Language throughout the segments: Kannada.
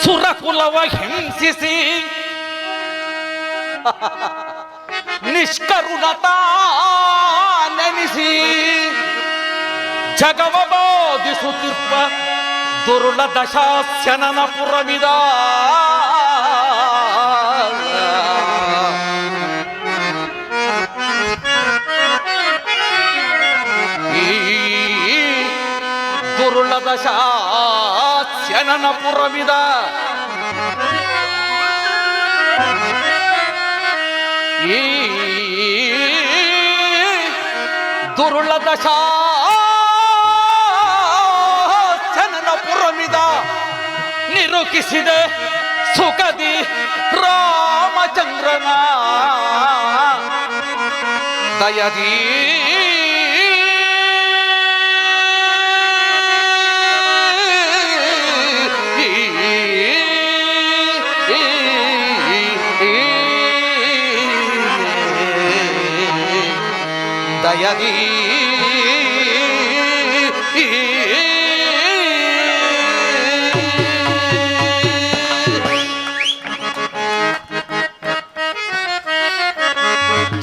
ಸುರಕುಲವ ಹಿಂಸಿಸಿ ನಿಷ್ಕರುಣತಾ ನೆನೆಸಿ ಜಗವ ಬೋಧಿಸುತ್ತಿರುವ ದುರುಳ ದಶಾಸ್ಯನನ ಪುರವಿದ ಈ ದುರುಳ ದಶಾಸ್ಯನನ ಪುರವಿದ ಈ ದುರುಳ ದಶಾಸನನ ಪುರಮಿದ ನಿರೂಪಿಸಿದೆ ಸುಖದಿ ರಾಮಚಂದ್ರನ ದಯದಿ ದಯದಿ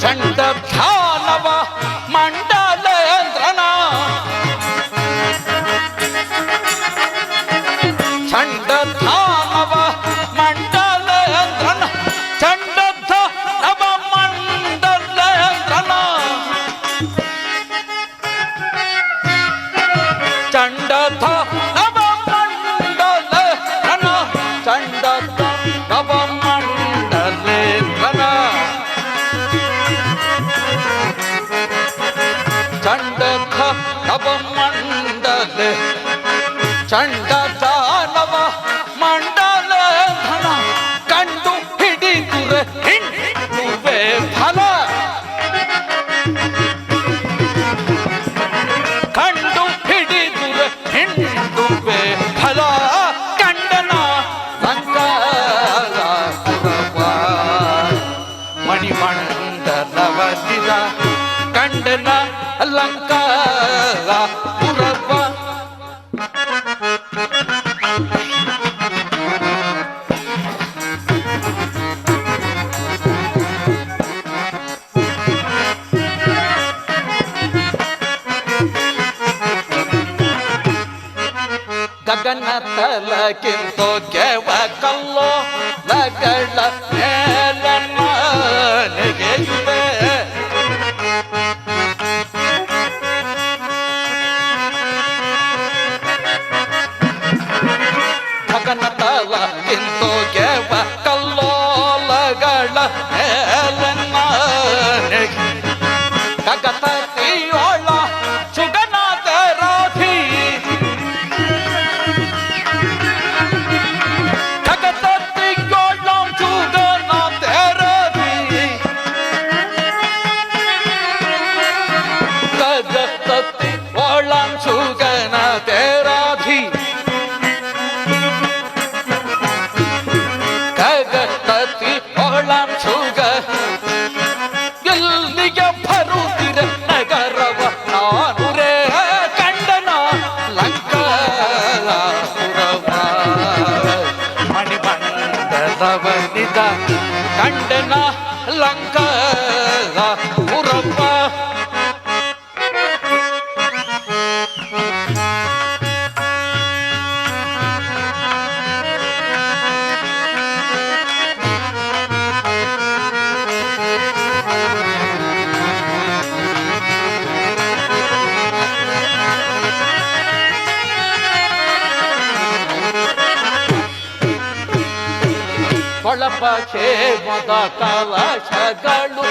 ಚಂಡ ಧ್ಯಾನವ ಮಂಡಲೇಂದ್ರನ ಚಂಡ ಧ್ಯಾನವ ಮಂಡಲೇಂದ್ರನ ಚಂಡ ಧ್ಯಾನವ ಮಂಡಲೇಂದ್ರನ ಚಂಡಧ ನವ ಮಂಡಲ ರನ ಚಂಡಧ ನವ ಮಂಡಲೆ ರನ ಚಂಡಧ ನವ ಮಂಡಲೆ ಚಂಡಧ ನವ ಮಂಡಲೆ ಧನ ಕಂಡು ಹಿಡಿದುರೆ ಹಿಂಡುವೆ ಫಲ ಕಂಡು ಹಿಡಿದುರೆ ಹಿಂಡುವೆ ಫಲ ಕಂಡನ ಲಂಕಾರ ಮಣಿಮಂಡಲವದಿದ ಕಂಡನ ಲಂಕಾರ ಪುರವ ಗಗನ ತಲಕ್ಕಿಂತೋ ಕೆವ ಕಲ್ಲೋ ಲಗಳ ಮೇಲನೆಗೆ ಇವೆ ಗಗನ ತಲಕ್ಕಿಂತೋ ಕೆವ ಕಲ್ಲೋ ಲಗಳ ಮೇಲನೆಗೆ ಗಗತಿಯೋಳ ಸುಗನಾಥ ರಾಧಿ ಸುಗನ ತೇರಾಧಿ ಕಗತತಿ ಒಳಂ ಸುಗ ಎಲ್ಲಿಗೆ ಬರುತ್ತಿರ ನಗರವ ನಾನು ರೇ ಕಂಡನ ಲಂಕಾರ ಪುರವ ಮಣಿಮಂಡಲವನಿದ ಕಂಡನ ಲಂಕಾರ ಪುರವ ಕೊಳಪ ಕ್ಷೇಮದ ಕಲಶಗಳು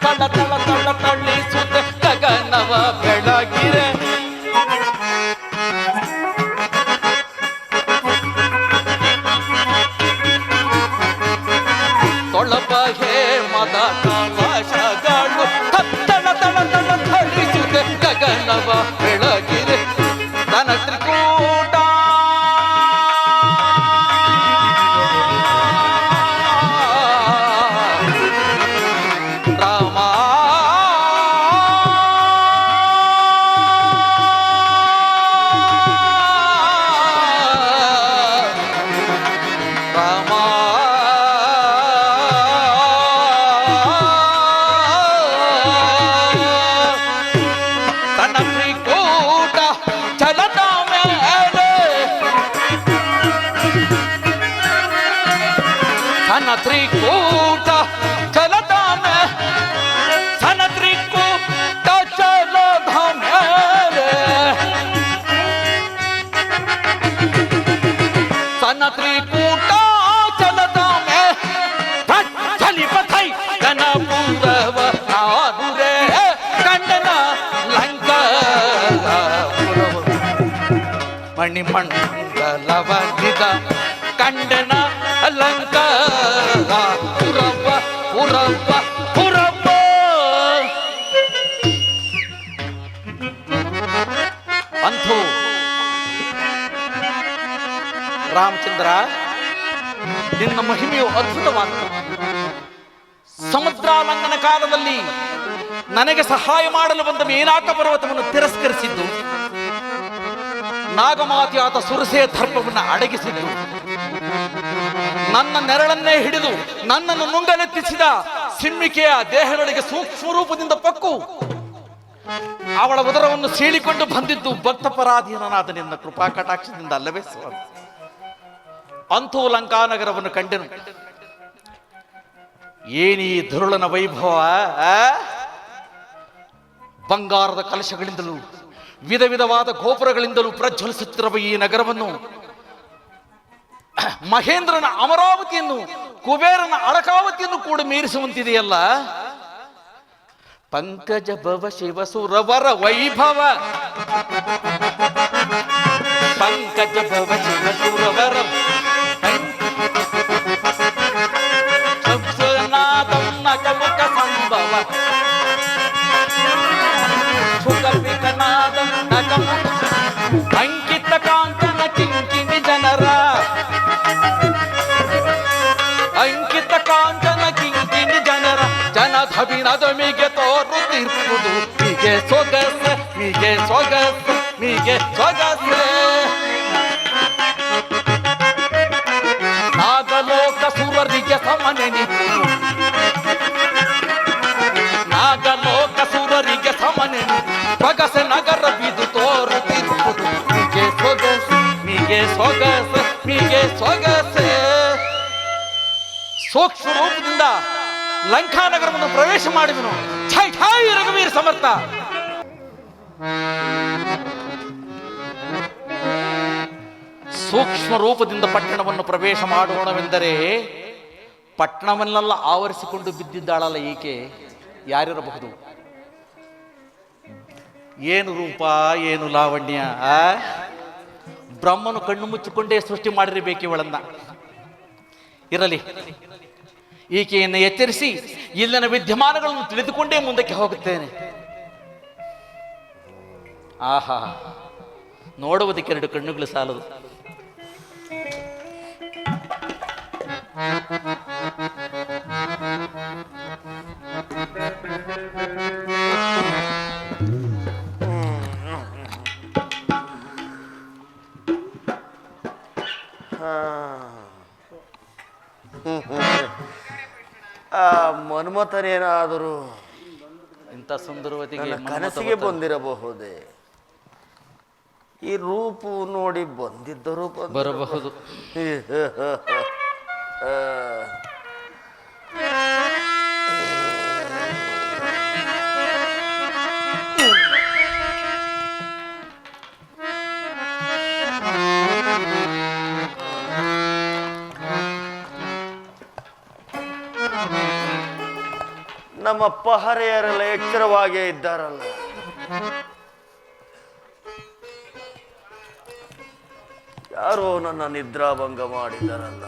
ತಳ ತಳ ತಳ ಪ್ರೇಮದ ಕಲಶಗಳು ತತ್ತಳ ತಳ ತಳ ಥಳಿಸುತ್ತೆ ಗಗನವ ಬೆಳಗಿರೆ ತನ ತ್ರಿಕೂಟ ರಾಮ ತ್ರಿಕೂಟ ಚಲದ ಸನ ತ್ರಿಕೂಟ ಚಲದ ಮೇಲೆ ಸನ ತ್ರಿಕೂಟ ಚಲದ ಚಲಿಪಥೈ ಜನಪುರವ ನಾನುರೇ ಕಂಡನ ಲಂಕ ಮಣಿಮಂಡಲವಂದಿದ ಕಂಡನ ಲಂಕ ಪುರವ್ವ ಪುರವ್ವ ಪುರವ್ವ. ಅಂಥೂ ರಾಮಚಂದ್ರ, ನಿನ್ನ ಮಹಿಮೆಯು ಅದ್ಭುತವಾದ. ಸಮುದ್ರಾಲಂಘನ ಕಾಲದಲ್ಲಿ ನನಗೆ ಸಹಾಯ ಮಾಡಲು ಬಂದ ಮೇನಾಕ ಪರ್ವತವನ್ನು ತಿರಸ್ಕರಿಸಿದ್ದು, ನಾಗಮಾತೆಯಾದ ಸುರಸೆ ದರ್ಪವನ್ನು ಅಡಗಿಸಿದ್ದು, ನನ್ನ ನೆರಳನ್ನೇ ಹಿಡಿದು ನನ್ನನ್ನು ನುಂಗಲೆತ್ತಿಸಿದ ಸಿಂಹಿಕೆಯ ದೇಹಗಳಿಗೆ ಸೂಕ್ಷ್ಮ ರೂಪದಿಂದ ಪಕ್ಕು ಅವಳ ಉದರವನ್ನು ಸೀಳಿಕೊಂಡು ಬಂದಿದ್ದು ಭಕ್ತಪರಾಧೀನನಾದ ನಿನ್ನ ಕೃಪಾ ಕಟಾಕ್ಷದಿಂದ ಅಲ್ಲವೇ ಸ್ವಾಮಿ? ಅಂತೂ ಲಂಕಾನಗರವನ್ನು ಕಂಡೆನು. ಏನೀ ಧರುಳನ ವೈಭವ! ಬಂಗಾರದ ಕಲಶಗಳಿಂದಲೂ ವಿಧ ವಿಧವಾದ ಗೋಪುರಗಳಿಂದಲೂ ಪ್ರಜ್ವಲಿಸುತ್ತಿರುವ ಈ ನಗರವನ್ನು, ಮಹೇಂದ್ರನ ಅಮರಾವತಿಯನ್ನು, ಕುಬೇರನ ಅಳಕಾವತಿಯನ್ನು ಕೂಡ ಮೀರಿಸುವಂತಿದೆಯಲ್ಲ. ಪಂಕಜ ಭವ ಶಿವಸುರವರ ವೈಭವ, ಪಂಕಜ ಭವ ಶಿವಸುರವರ ನಕಮುಖ ಸಂಭವ ಸುಖಪಿಕನಾದ ನಕಮುಖ ಅಂಕಿತ ಕಾಂತನ ಕಿಂಕಿಣಿ ಜನರ ಅಂಕಿತ ಕಾಂಚನ ಕಿಂಕಿಣಿ ಜನರ ಜನಧವಿನದ ಮಿಗೆ ತೋರುತ್ತಿರುವುದು ಮಿಗೆ ಸೊಗಸ ಮಿಗೆ ಸೊಗಸ ಮಿಗೆ ಸೊಗಸ. ನಾಗಲೋಕ ಸುರರಿಗೆ ಸಮನೆನಿಪುದು, ನಾಗಲೋಕ ಸುರರಿಗೆ ಸಮನೆನಿ ಸೊಗಸ ನಗರ ಬಿದು ತೋರುತ್ತಿರುವುದು ಮಿಗೆ ಸೊಗಸ ಮಿಗೆ ಸೊಗಸ ಮಿಗೆ ಸೊಗಸ. ಸೂಕ್ಷ್ಮ ರೂಪದಿಂದ ಲಂಕಾನಗರವನ್ನು ಪ್ರವೇಶ ಮಾಡಿದನು. ಛೈ ಛೈ ರಘುವೀರ ಸಮರ್ಥ. ಸೂಕ್ಷ್ಮ ರೂಪದಿಂದ ಪಟ್ಟಣವನ್ನು ಪ್ರವೇಶ ಮಾಡೋಣವೆಂದರೆ ಪಟ್ಟಣವನ್ನೆಲ್ಲ ಆವರಿಸಿಕೊಂಡು ಬಿದ್ದಿದ್ದಾಳಲ್ಲ ಈಕೆ, ಯಾರಿರಬಹುದು? ಏನು ರೂಪ, ಏನು ಲಾವಣ್ಯ! ಬ್ರಹ್ಮನು ಕಣ್ಣು ಮುಚ್ಚಿಕೊಂಡೇ ಸೃಷ್ಟಿ ಮಾಡಿರಬೇಕು ಇವಳನ್ನ. ಇರಲಿ, ಈಕೆಯನ್ನು ಎಚ್ಚರಿಸಿ ಇಲ್ಲಿನ ವಿದ್ಯಮಾನಗಳನ್ನು ತಿಳಿದುಕೊಂಡೇ ಮುಂದಕ್ಕೆ ಹೋಗುತ್ತೇನೆ. ಆಹಾ, ನೋಡುವುದಕ್ಕೆ ಎರಡು ಕಣ್ಣುಗಳು ಸಾಲದು. ಮನ್ಮಥನೇನಾದರೂ ಇಂಥ ಸುಂದರವತಿಗೆ ಕನಸಿಗೆ ಬಂದಿರಬಹುದೇ? ಈ ರೂಪು ನೋಡಿ ಬಂದಿದ್ದರೂ ಬರಬಹುದು. ನಮ್ಮ ಪಹರೆಯರೆಲ್ಲ ಎಚ್ಚರವಾಗೇ ಇದ್ದಾರಲ್ಲ. ಯಾರೋ ನನ್ನ ನಿದ್ರಾಭಂಗ ಮಾಡಿದ್ದಾರಲ್ಲ.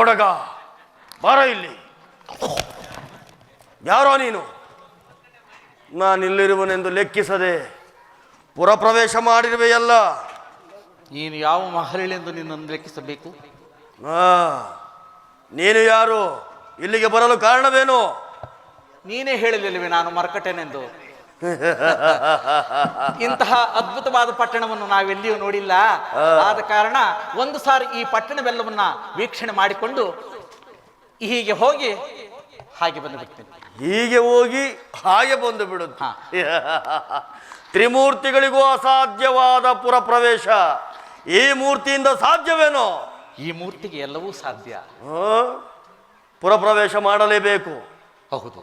ಮೋಡಗ ಬಾರ ಇಲ್ಲಿ. ಯಾರೋ ನೀನು? ನಾನಿಲ್ಲಿರುವನೆಂದು ಲೆಕ್ಕಿಸದೆ ಪುರಪ್ರವೇಶ ಮಾಡಿರುವೆಯಲ್ಲ. ನೀನು ಯಾವ ಮಹಳೆಂದು ನಿನ್ನನ್ನು ಲೆಕ್ಕಿಸಬೇಕು? ನೀನು ಯಾರು? ಇಲ್ಲಿಗೆ ಬರಲು ಕಾರಣವೇನು? ನೀನೇ ಹೇಳಲಿಲ್ಲವೇ ನಾನು ಮರ್ಕಟೆನೆಂದು? ಇಂತಹ ಅದ್ಭುತವಾದ ಪಟ್ಟಣವನ್ನು ನಾವೆಲ್ಲಿಯೂ ನೋಡಿಲ್ಲ. ಆದ ಕಾರಣ ಒಂದು ಸಾರಿ ಈ ಪಟ್ಟಣವೆಲ್ಲವನ್ನ ವೀಕ್ಷಣೆ ಮಾಡಿಕೊಂಡು ಹೀಗೆ ಹೋಗಿ ಹಾಗೆ ಬಂದು ಬಿಡ್ತೇನೆ. ಹೀಗೆ ಹೋಗಿ ಹಾಗೆ ಬಂದು ಬಿಡುತ್ತೆ. ತ್ರಿಮೂರ್ತಿಗಳಿಗೂ ಅಸಾಧ್ಯವಾದ ಪುರ ಪ್ರವೇಶ ಈ ಮೂರ್ತಿಯಿಂದ ಸಾಧ್ಯವೇನೋ? ಈ ಮೂರ್ತಿಗೆ ಎಲ್ಲವೂ ಸಾಧ್ಯ. ಪುರಪ್ರವೇಶ ಮಾಡಲೇಬೇಕು. ಹೌದು.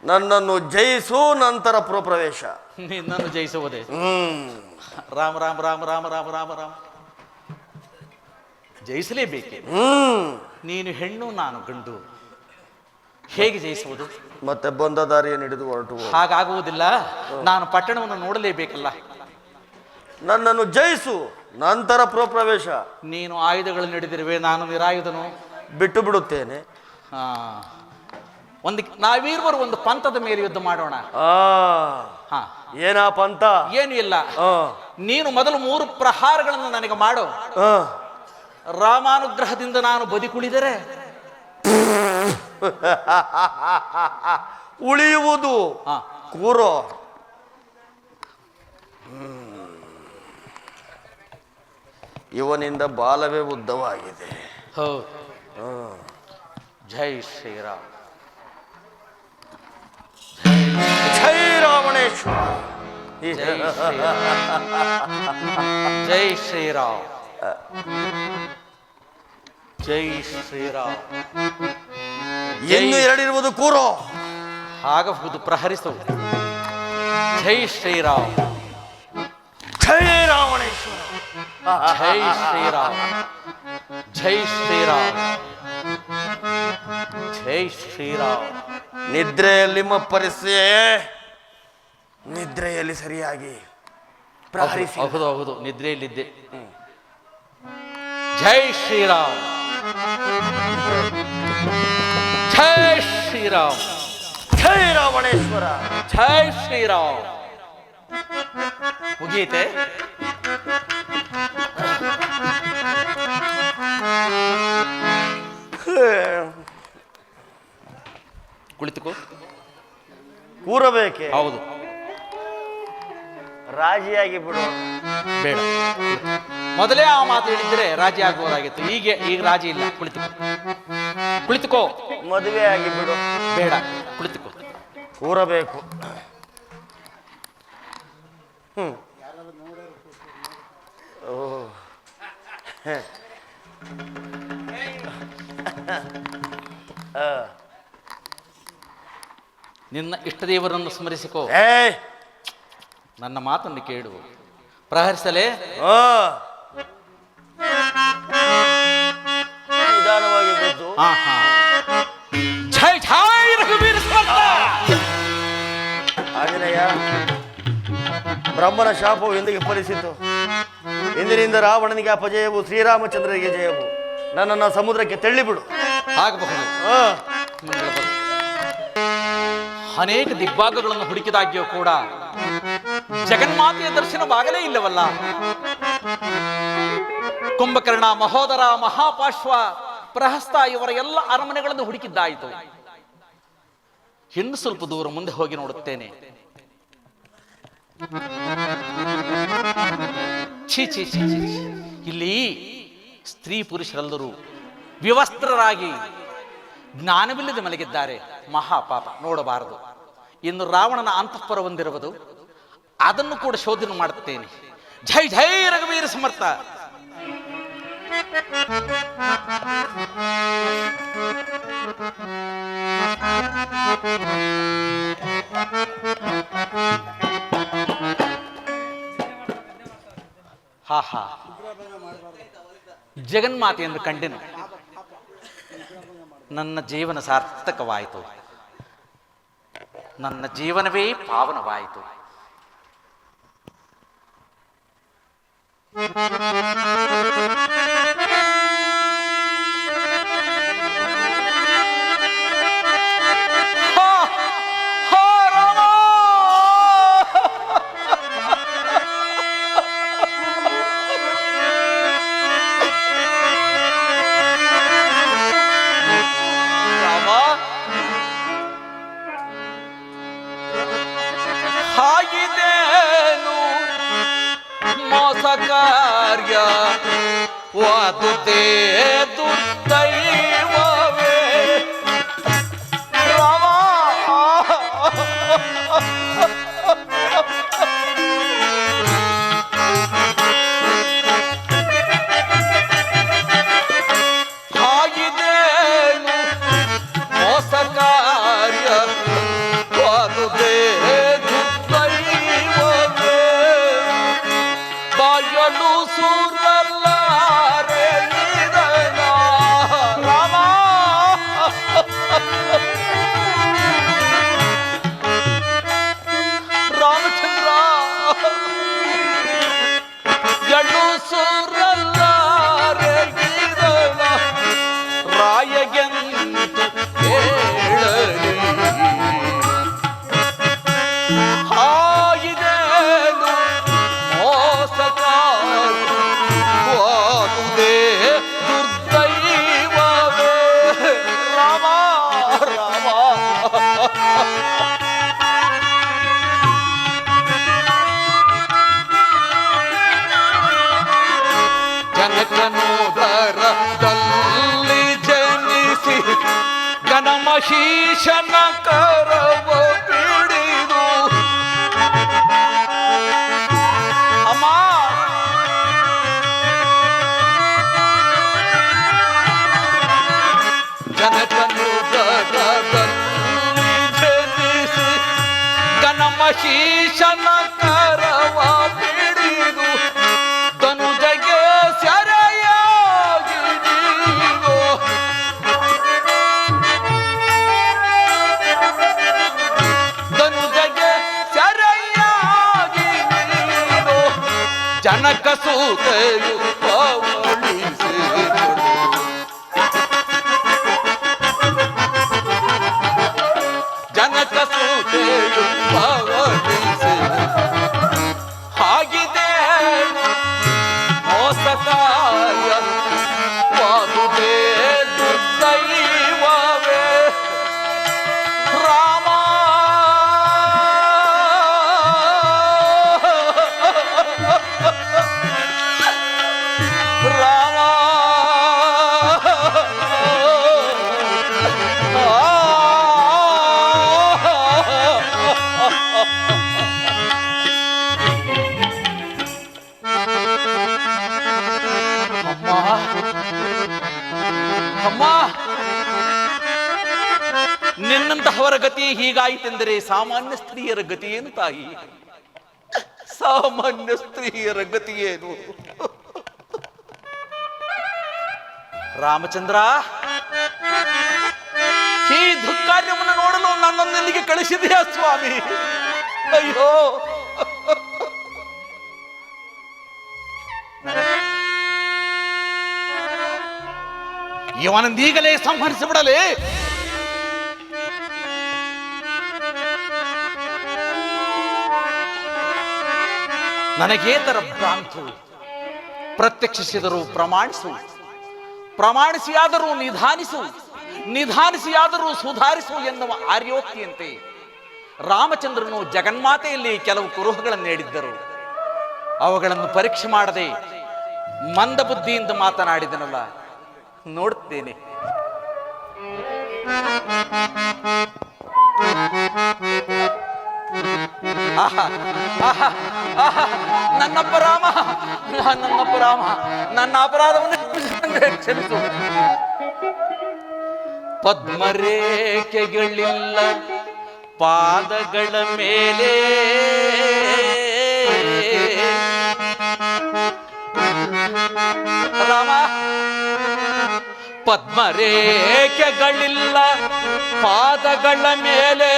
ನನ್ನನ್ನು ಜಯಿಸು, ನಂತರ ಪುರಪ್ರವೇಶ. ನಿನ್ನನ್ನು ಜಯಿಸುವುದೇ? ರಾಮ ರಾಮ ರಾಮ ರಾಮ ರಾಮ ರಾಮ ರಾಮ. ಜಯಿಸಲೇಬೇಕೆ? ನೀನು ಹೆಣ್ಣು, ನಾನು ಗಂಡು, ಹೇಗೆ ಜಯಿಸುವುದು? ಮತ್ತೆ ಬಂದ ದಾರಿಯನ್ನು ಹಿಡಿದು ಹೊರಟು. ಹಾಗಾಗುವುದಿಲ್ಲ. ನಾನು ಪಟ್ಟಣವನ್ನು ನೋಡಲೇಬೇಕಲ್ಲ. ನನ್ನನ್ನು ಜಯಿಸು, ನಂತರ ಪುರಪ್ರವೇಶ. ನೀನು ಆಯುಧಗಳನ್ನು ಹಿಡಿದಿರುವೆ, ನಾನು ನಿರಾಯುಧನು. ಬಿಟ್ಟು ಬಿಡುತ್ತೇನೆ. ನಾವೀರ್ವರು ಒಂದು ಪಂಥದ ಮೇಲೆ ಯುದ್ಧ ಮಾಡೋಣ. ಏನಾ ಪಂಥ? ಏನು ಇಲ್ಲ. ನೀನು ಮೊದಲು 3 ಪ್ರಹಾರಗಳನ್ನು ನನಗೆ ಮಾಡು. ರಾಮಾನುಗ್ರಹದಿಂದ ನಾನು ಬದುಕುಳಿದರೆ ಉಳಿಯುವುದು. ಕೂರೋ. ಇವನಿಂದ ಬಾಲವೇ ಉದ್ದವಾಗಿದೆ. ಜೈ ಶ್ರೀರಾಮ್. ಜೈ ರಾವಣೇಶ್ವರ. ಜೈ ಶ್ರೀರಾಮ್. ಜೈ ಶ್ರೀರಾಮ್. ಇನ್ನು 2 ಇರುವುದು. ಕೂರೋ. ಆಗಬಹುದು, ಪ್ರಹರಿಸು. ಜೈ ಶ್ರೀರಾಮ್. ಜೈ ರಾವಣೇಶ್ವರ. ಜೈ ಶ್ರೀರಾಮ್. ಜೈ ಶ್ರೀರಾಮ್. ಜೈ ಶ್ರೀರಾಮ್. ನಿದ್ರೆಯಲ್ಲಿ ಮಪ್ಪರಿಸೆ, ನಿದ್ರೆಯಲ್ಲಿ ಸರಿಯಾಗಿ ಪ್ರಹರಿಸಿ. ಹೌದು ಹೌದು, ನಿದ್ರೆಯಲ್ಲಿದ್ದೆ. ಜೈ ಶ್ರೀರಾಮ್. ಜೈ ಶ್ರೀರಾಮ್. ಜೈ ರಾವಣೇಶ್ವರ. ಜೈ ಶ್ರೀರಾಮ್. ಮುಗಿಯಿತೆ? ಕುಳಿತುಕೋ. ಕೂರಬೇಕೆ? ಹೌದು. ರಾಜಿಯಾಗಿ ಬಿಡು. ಬೇಡ, ಮೊದಲೇ ಆ ಮಾತು ಹೇಳಿದ್ರೆ ರಾಜಿ ಆಗುವುದಾಗಿತ್ತು. ಈಗ ರಾಜಿ ಇಲ್ಲ. ಕುಳಿತುಕೋ. ಮದುವೆ ಆಗಿ ಬಿಡು. ಬೇಡ, ಕುಳಿತುಕೋ. ಕೂರಬೇಕು. ನಿನ್ನ ಇಷ್ಟದೇವರನ್ನು ಸ್ಮರಿಸಿಕೋ. ನನ್ನ ಮಾತನ್ನು ಕೇಳು. ಪ್ರಹರಿಸಲೇ? ನಿಧಾನವಾಗಿ ಬಿದ್ದು. ಜೈ ಜೈ ರಘುವೀರ ಸಮರ್ಥ. ಆಂಜನೇಯ, ಬ್ರಹ್ಮನ ಶಾಪವು ಎಂದಿಗೆ ಫಲಿಸಿತು. ಇಂದಿನಿಂದ ರಾವಣನಿಗೆ ಅಪಜಯವು, ಶ್ರೀರಾಮಚಂದ್ರನಿಗೆ ಜಯವು. ನನ್ನನ್ನು ಸಮುದ್ರಕ್ಕೆ ತಳ್ಳಿಬಿಡು. ಆಗಬಹುದು. ಅನೇಕ ದಿಗ್ಭಾಗಗಳನ್ನು ಹುಡುಕಿದಾಗ್ಯೂ ಕೂಡ ಜಗನ್ಮಾತೆಯ ದರ್ಶನವಾಗಲೇ ಇಲ್ಲವಲ್ಲ. ಕುಂಭಕರ್ಣ, ಮಹೋದರ, ಮಹಾಪಾಶ್ವ, ಪ್ರಹಸ್ತ ಇವರ ಎಲ್ಲ ಅರಮನೆಗಳನ್ನು ಹುಡುಕಿದ್ದಾಯಿತು. ಇನ್ನು ಸ್ವಲ್ಪ ದೂರ ಮುಂದೆ ಹೋಗಿ ನೋಡುತ್ತೇನೆ. ಛೀ ಛೀ ಛೀ ಛೀ. ಇಲ್ಲಿ ಸ್ತ್ರೀ ಪುರುಷರೆಲ್ಲರೂ ವಿವಸ್ತ್ರರಾಗಿ ಜ್ಞಾನವಿಲ್ಲದೆ ಮಲಗಿದ್ದಾರೆ. ಮಹಾಪಾಪ, ನೋಡಬಾರದು. ಇನ್ನು ರಾವಣನ ಅಂತಃಪುರ ಹೊಂದಿರುವುದು, ಅದನ್ನು ಕೂಡ ಶೋಧನೆ ಮಾಡುತ್ತೇನೆ. ಜೈ ಜೈ ರಘುವೀರ ಸಮರ್ಥ. ಹಾ ಹಾ, ಜಗನ್ಮಾತೆಯನ್ನು ಕಂಡೆನು. ನನ್ನ ಜೀವನ ಸಾರ್ಥಕವಾಯಿತು. ನನ್ನ ಜೀವನವೇ ಪಾವನವಾಯಿತು. ವಾದುದೇ ದುರ್ದೈವವೇ ರಾಮ. ಹಾಗಿದೇನು ಮೋಸ ಕಾರ್ಯ ವಾದುದೇ ದುರ್ದೈವವೇ ಬಾಯಲು ಸುರಲಾರೆ ಇದನ ರಾಮ. ರಾಮಚಂದ್ರ ಎಳು ಸುರಲಾರೆ ಇದನ ರಾಯಗೆಂದು ಹೇಳಲಿ. ಹಾಯಿದೇನು ಮೋಸವಾದುದೇ ದುರ್ದೈವವೇ ರಾಮ ರಾಮ. ಜನಕನೋದರದಲ್ಲಿ ಜನಿಸಿ ಗಣಮಹೀಶನ ಕರವ ಪಿಡಿದು ಅಮ್ಮ ಜನಕನೋದರದಲ್ಲಿ ಜನಿಸಿ ಗಣಮಹೀಶನ ಕರವ ಪಿಡಿದು ತನುಜಗೆ ಸೆರೆಯಾಗಿ ನೀನು ತನುಜಗೆ ಸೆರೆಯಾಗಿ ನೀನು ಜನಕ ಸೂತೆಯು ಪವಳಿಸಿದಳು. ಜನಕ ಸೂತೆಯು ಪವಳಿಸಿದಳು. ಹಾಗಿದೆ ಮೋಸ ಕಾರ್ಯ ವಾದುದೇ ದುರ್ದೈವವೇ ರಾಮ. ರಾಮ ಅಮ್ಮ, ನಿನ್ನಂತಹವರ ಗತಿ ಹೀಗಾಯಿತೆಂದರೆ ಸಾಮಾನ್ಯ ಸ್ತ್ರೀಯರ ಗತಿ ಏನು ತಾಯಿ? ಸಾಮಾನ್ಯ ಸ್ತ್ರೀಯರ ಗತಿ ಏನು? ರಾಮಚಂದ್ರ, ಈ ದುಃಖಾರ್ಯವನ್ನು ನೋಡಲು ನನ್ನನ್ನು ಇಲ್ಲಿಗೆ ಕಳಿಸಿದೆಯಾ ಸ್ವಾಮಿ? ಅಯ್ಯೋ, ಇವನಂದೀಗಲೇ ಸಂಹರಿಸಿಬಿಡಲೇ. ನನಗೇತರ ಭ್ರಾಂತು. ಪ್ರತ್ಯಕ್ಷಿಸಿದರೂ ಪ್ರಮಾಣಿಸು, ಪ್ರಮಾಣಿಸಿಯಾದರೂ ನಿಧಾನಿಸು, ನಿಧಾನಿಸಿಯಾದರೂ ಸುಧಾರಿಸು ಎನ್ನುವ ಆರ್ಯೋಕ್ತಿಯಂತೆ ರಾಮಚಂದ್ರನು ಜಗನ್ಮಾತೆಯಲ್ಲಿ ಕೆಲವು ಕುರುಹುಗಳನ್ನು ನೀಡಿದ್ದರು. ಅವುಗಳನ್ನು ಪರೀಕ್ಷೆ ಮಾಡದೆ ಮಂದ ಬುದ್ಧಿಯಿಂದ ಮಾತನಾಡಿದನಲ್ಲ, ನೋಡುತ್ತೇನೆ. ನನ್ನಪ್ಪ ರಾಮ, ನನ್ನಪ್ಪ ರಾಮ, ನನ್ನ ಅಪರಾಧವನ್ನು ಕ್ಷಮಿಸು. ಪದ್ಮರೇಖೆಗಳಿಲ್ಲ ಪಾದಗಳ ಮೇಲೆ, ರಾಮ, ಪದ್ಮರೇಖೆಗಳಿಲ್ಲ ಪಾದಗಳ ಮೇಲೆ,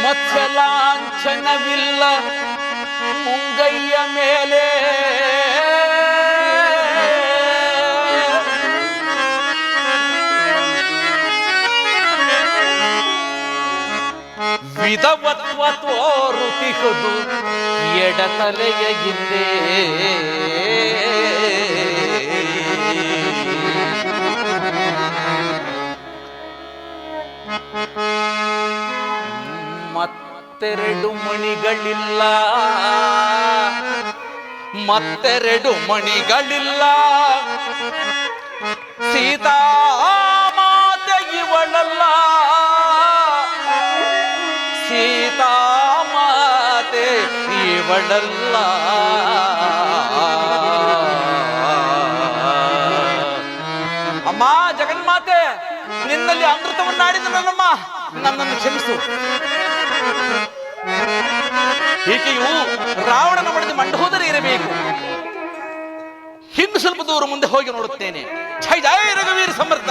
ಮತ್ಸ್ಯಲಾಂಛನವಿಲ್ಲ ಮುಂಗೈಯ ಮೇಲೆ, ವಿಧವತ್ವ ತೋರುತಿಹುದು ಎಡತಲೆಯ ಹಿಂದೆ. ಮತ್ತೆರಡು ಮಣಿಗಳಿಲ್ಲ, ಮತ್ತೆರಡು ಮಣಿಗಳಿಲ್ಲ, ಸೀತಾ ಮಾತೆ ಇವಳಲ್ಲ, ಸೀತಾ ಮಾತೆ ಇವಳಲ್ಲ. ಅಮ್ಮ ಜಗನ್ಮಾತೆ, ನಿನ್ನಲ್ಲಿ ಅಮೃತವನ್ನಾಡಿದ ನನ್ನಮ್ಮ, ನನ್ನನ್ನು ಕ್ಷಮಿಸು. ಈಕೆಯು ರಾವಣನ ಮಡಿದು ಮಂಡ ಹೋದರೆ ಇರಬೇಕು. ಹಿಂದೆ ಸ್ವಲ್ಪ ದೂರ ಮುಂದೆ ಹೋಗಿ ನೋಡುತ್ತೇನೆ. ಜೈ ಜೈ ರಘುವೀರ ಸಮರ್ಥ.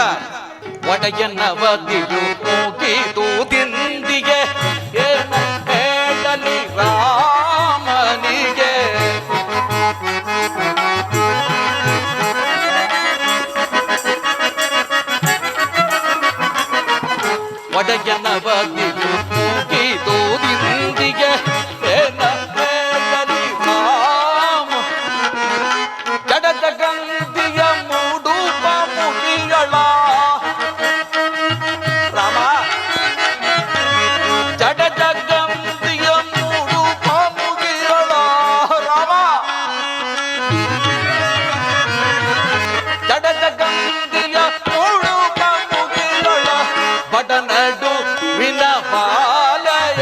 ಒಡೆಯನವದಿಯು ಮುಗಿದು ದಿಂದಿಗೆ ಏನ ಹೇಳಲಿ ರಾಮನಿಗೆ. ಒಡೆಯನವದಿಯು ಮುಗಿದು ದಿಂದಿಗೆ ಏನ ಹೇಳಲಿ ರಾಮ. ಜಡದ ಗಂಧಿಯ ಮೂಡುಪ ಮುಗಿಯಳ ರಾಮ. ಜಡದ ಗಂಧಿಯ ಮೂಡುಪ ಮುಗಿಯಳ ರಾಮ. ಜಡದ ಗಂಧಿಯ ಮೂಡುಪ ಮುಗಿಯಳ ಬಡನಡು ವಿನ ಬಾಲಯ.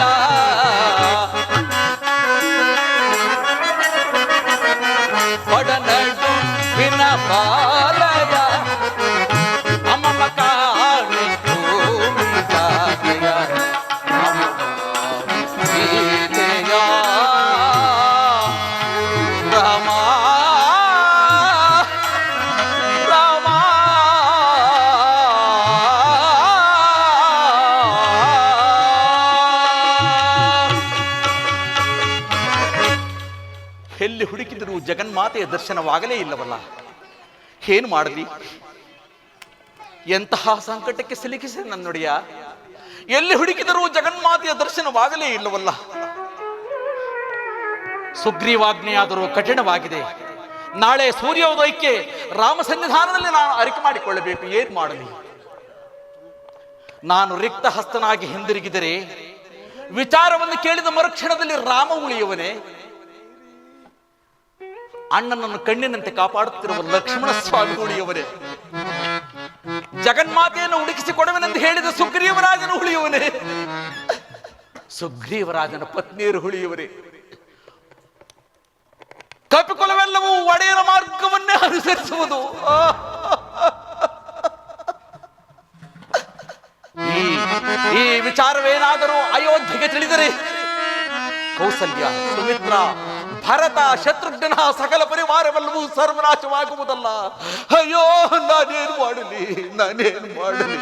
ಬಡನಡು ವಿನ ಬಾಲಯ ಅಮಮ ಕಾಣಿ ಭೂಮಿ ಜಾಗಯ ಸೀತೆಯ ರಾಮ ರಾಮ. ಎಲ್ಲಿ ಹುಡುಕಿದರೂ ಜಗನ್ಮಾತೆಯ ದರ್ಶನವಾಗಲೇ ಇಲ್ಲವಲ್ಲ. ಏನು ಮಾಡಲಿ? ಎಂತಹ ಸಂಕಟಕ್ಕೆ ಸಿಲುಕಿಸಿ ನನ್ನೊಡೆಯ. ಎಲ್ಲಿ ಹುಡುಕಿದರೂ ಜಗನ್ಮಾತೆಯ ದರ್ಶನವಾಗಲೇ ಇಲ್ಲವಲ್ಲ. ಸುಗ್ರೀವಾಜ್ಞೆಯಾದರೂ ಕಠಿಣವಾಗಿದೆ. ನಾಳೆ ಸೂರ್ಯೋದಯಕ್ಕೆ ರಾಮ ಸನ್ನಿಧಾನದಲ್ಲಿ ನಾನು ಅರಿಕೆ ಮಾಡಿಕೊಳ್ಳಬೇಕು. ಏನು ಮಾಡಲಿ? ನಾನು ರಿಕ್ತ ಹಸ್ತನಾಗಿ ಹಿಂದಿರುಗಿದರೆ ವಿಚಾರವನ್ನು ಕೇಳಿದ ಮರುಕ್ಷಣದಲ್ಲಿ ರಾಮ ಉಳಿಯುವನೇ? ಅಣ್ಣನನ್ನು ಕಣ್ಣಿನಂತೆ ಕಾಪಾಡುತ್ತಿರುವ ಲಕ್ಷ್ಮಣ ಸ್ವಾಮಿ ಉಳಿಯುವನೇ? ಜಗನ್ಮಾತೆಯನ್ನು ಹುಡುಕಿಸಿ ಕೊಡುವೆನೆಂದು ಹೇಳಿದ ಸುಗ್ರೀವರಾಜನು ಉಳಿಯುವನೇ? ಸುಗ್ರೀವರಾಜನ ಪತ್ನಿಯರು ಉಳಿಯುವರೇ? ಕಪಿಕುಲವೆಲ್ಲವೂ ಒಡೆಯರ ಮಾರ್ಗವನ್ನೇ ಅನುಸರಿಸುವುದು. ಈ ವಿಚಾರವೇನಾದರೂ ಅಯೋಧ್ಯೆಗೆ ತಿಳಿದರೆ ಕೌಸಲ್ಯ, ಸುಮಿತ್ರ, ಭರತ, ಶತ್ರುಘ್ನ ಸಕಲ ಪರಿವಾರವೆಲ್ಲವೂ ಸರ್ವನಾಶವಾಗುವುದಲ್ಲ. ಅಯ್ಯೋ, ನಾನೇನು ಮಾಡಲಿ, ನಾನೇನು ಮಾಡಲಿ?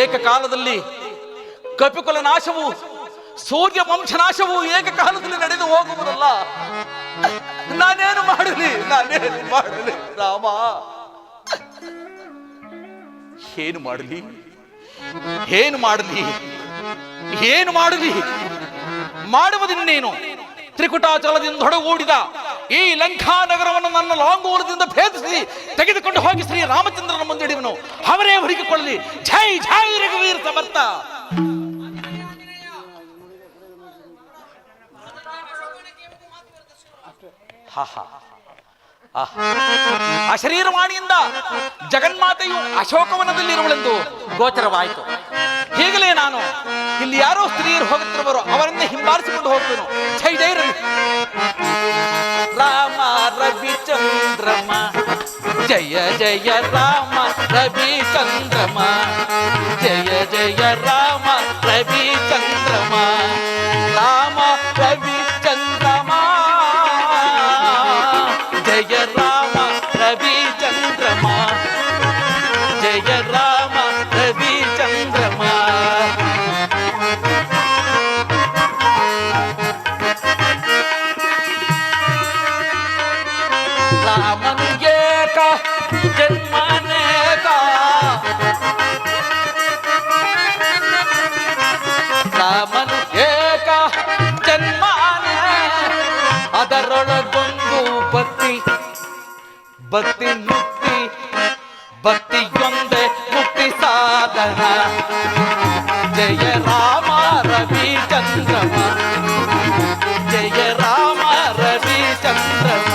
ಏಕಕಾಲದಲ್ಲಿ ಕಪಿಕುಲ ನಾಶವು, ಸೂರ್ಯ ವಂಶನಾಶವು ಏಕಕಾಲದಲ್ಲಿ ನಡೆದು ಹೋಗುವುದಲ್ಲ. ನಾನೇನು ಮಾಡಲಿ, ನಾನೇನು ಮಾಡಲಿ ರಾಮ? ಏನು ಮಾಡಲಿ, ಏನು ಮಾಡಲಿ, ಏನು ಮಾಡಲಿ? ಮಾಡುವುದಿನ್ನೇನು? ತ್ರಿಕುಟಾಚಲದಿಂದ ಹೊಡಗೂಡಿದ ಈ ಲಂಕಾ ನಗರವನ್ನು ನನ್ನ ಲಾಂಗೂಲದಿಂದ ಭೇದಿಸಿ ತೆಗೆದುಕೊಂಡು ಹೋಗಿ ಶ್ರೀ ರಾಮಚಂದ್ರನ ಮುಂದಿಡುವನು. ಅವರೇ ಹುಡುಕಿಕೊಳ್ಳಲಿ. ಜೈ ಜೈ ರಘುವೀರ ಸಮರ್ಥ. ಅಶರೀರವಾಣಿಯಿಂದ ಜಗನ್ಮಾತೆಯು ಅಶೋಕವನದಲ್ಲಿರುವಳೆಂದು ಗೋಚರವಾಯಿತು. ಈಗಲೇ ನಾನು ಇಲ್ಲಿ ಯಾರೋ ಸ್ತ್ರೀಯರು ಹೋಗುತ್ತಿರುವರು, ಅವರನ್ನೇ ಹಿಂಬಾಲಿಸಿಕೊಂಡು ಹೋಗುವೆನು. ಜೈ ಜೈ ರಾಮ ರವಿಚಂದ್ರಮ, ಜಯ ಜಯ ರಾಮ ರವಿಚಂದ್ರಮ, ಜಯ ಜಯ ರಾಮ ರವಿಚಂದ್ರಮ, ರಾಮ ರವಿಚಂದ್ರಮ, ಜಯ ರಾಮ ರವಿಚಂದ್ರಮ, ಜಯ ರಾಮ ರವಿಚಂದ್ರಮ. ರಾಮನಿಗೇಕ ಜನ್ಮನೇಕ ಭಕ್ತಿ ಮುಕ್ತಿ ಭಕ್ತಿಯೊಂದೇ ಮುಕ್ತಿ ಸಾಧನ. ಜಯ ರಾಮ ರವಿ ಚಂದ್ರಮ, ಜಯ ರಾಮ ರವಿ ಚಂದ್ರಮ.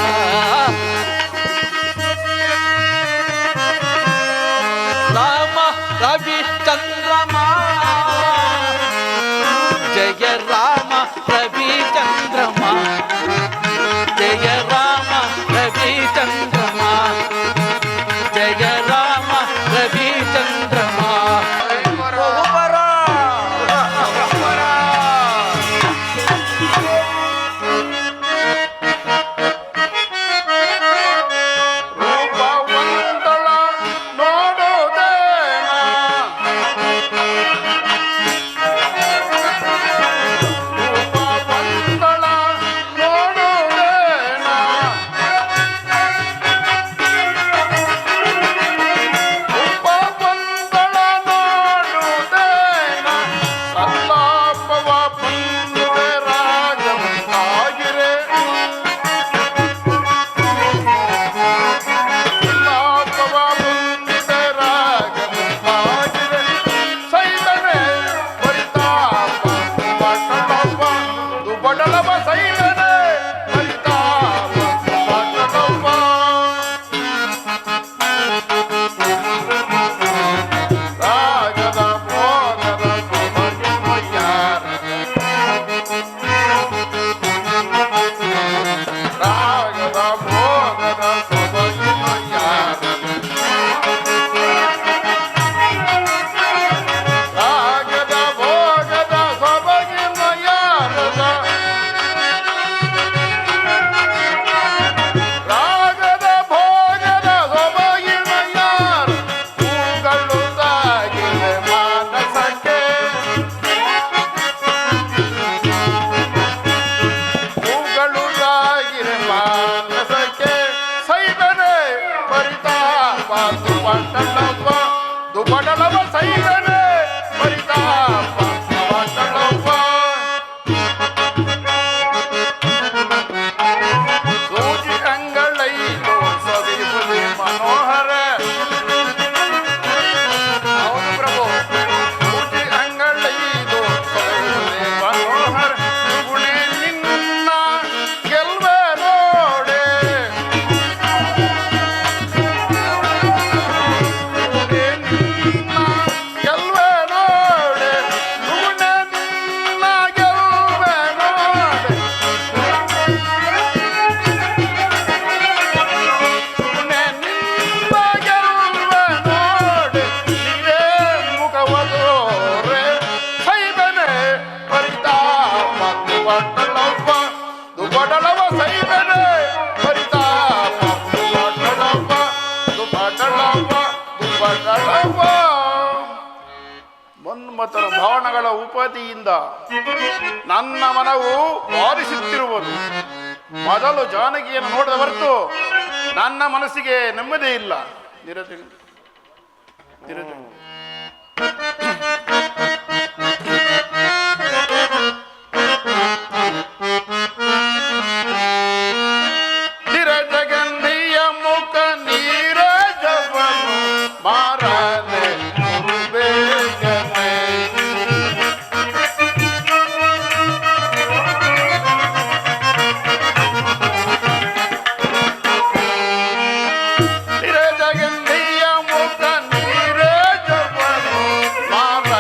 ರಾಮ ರವಿ ಚಂದ್ರಮ, ಜಯ ರಾಮ ರವಿ ಚಂದ್ರಮ, ಜಯ ರಾಮ ರವಿ ಚಂದ್ರಮ, ಜಯ ರಾಮ ರವಿ ಚಂದ್ರಮ. ಮನ್ಮಥನ ಭಾವನೆಗಳ ಉಪತಿಯಿಂದ ನನ್ನ ಮನವು ವಾರಿಸುತ್ತಿರುವುದು. ಮೊದಲು ಜಾನಕಿಯನ್ನು ನೋಡಿದ ಹೊರತು ನನ್ನ ಮನಸ್ಸಿಗೆ ನೆಮ್ಮದಿ ಇಲ್ಲ. ನಿರಜಗಂಧಿಯ ಮುಖ ನೀರಜವನು ಮಾರನೆ ನಿರಜಗಂಧಿಯ ಮುಖ ನೀರಜವನು ಮಾರ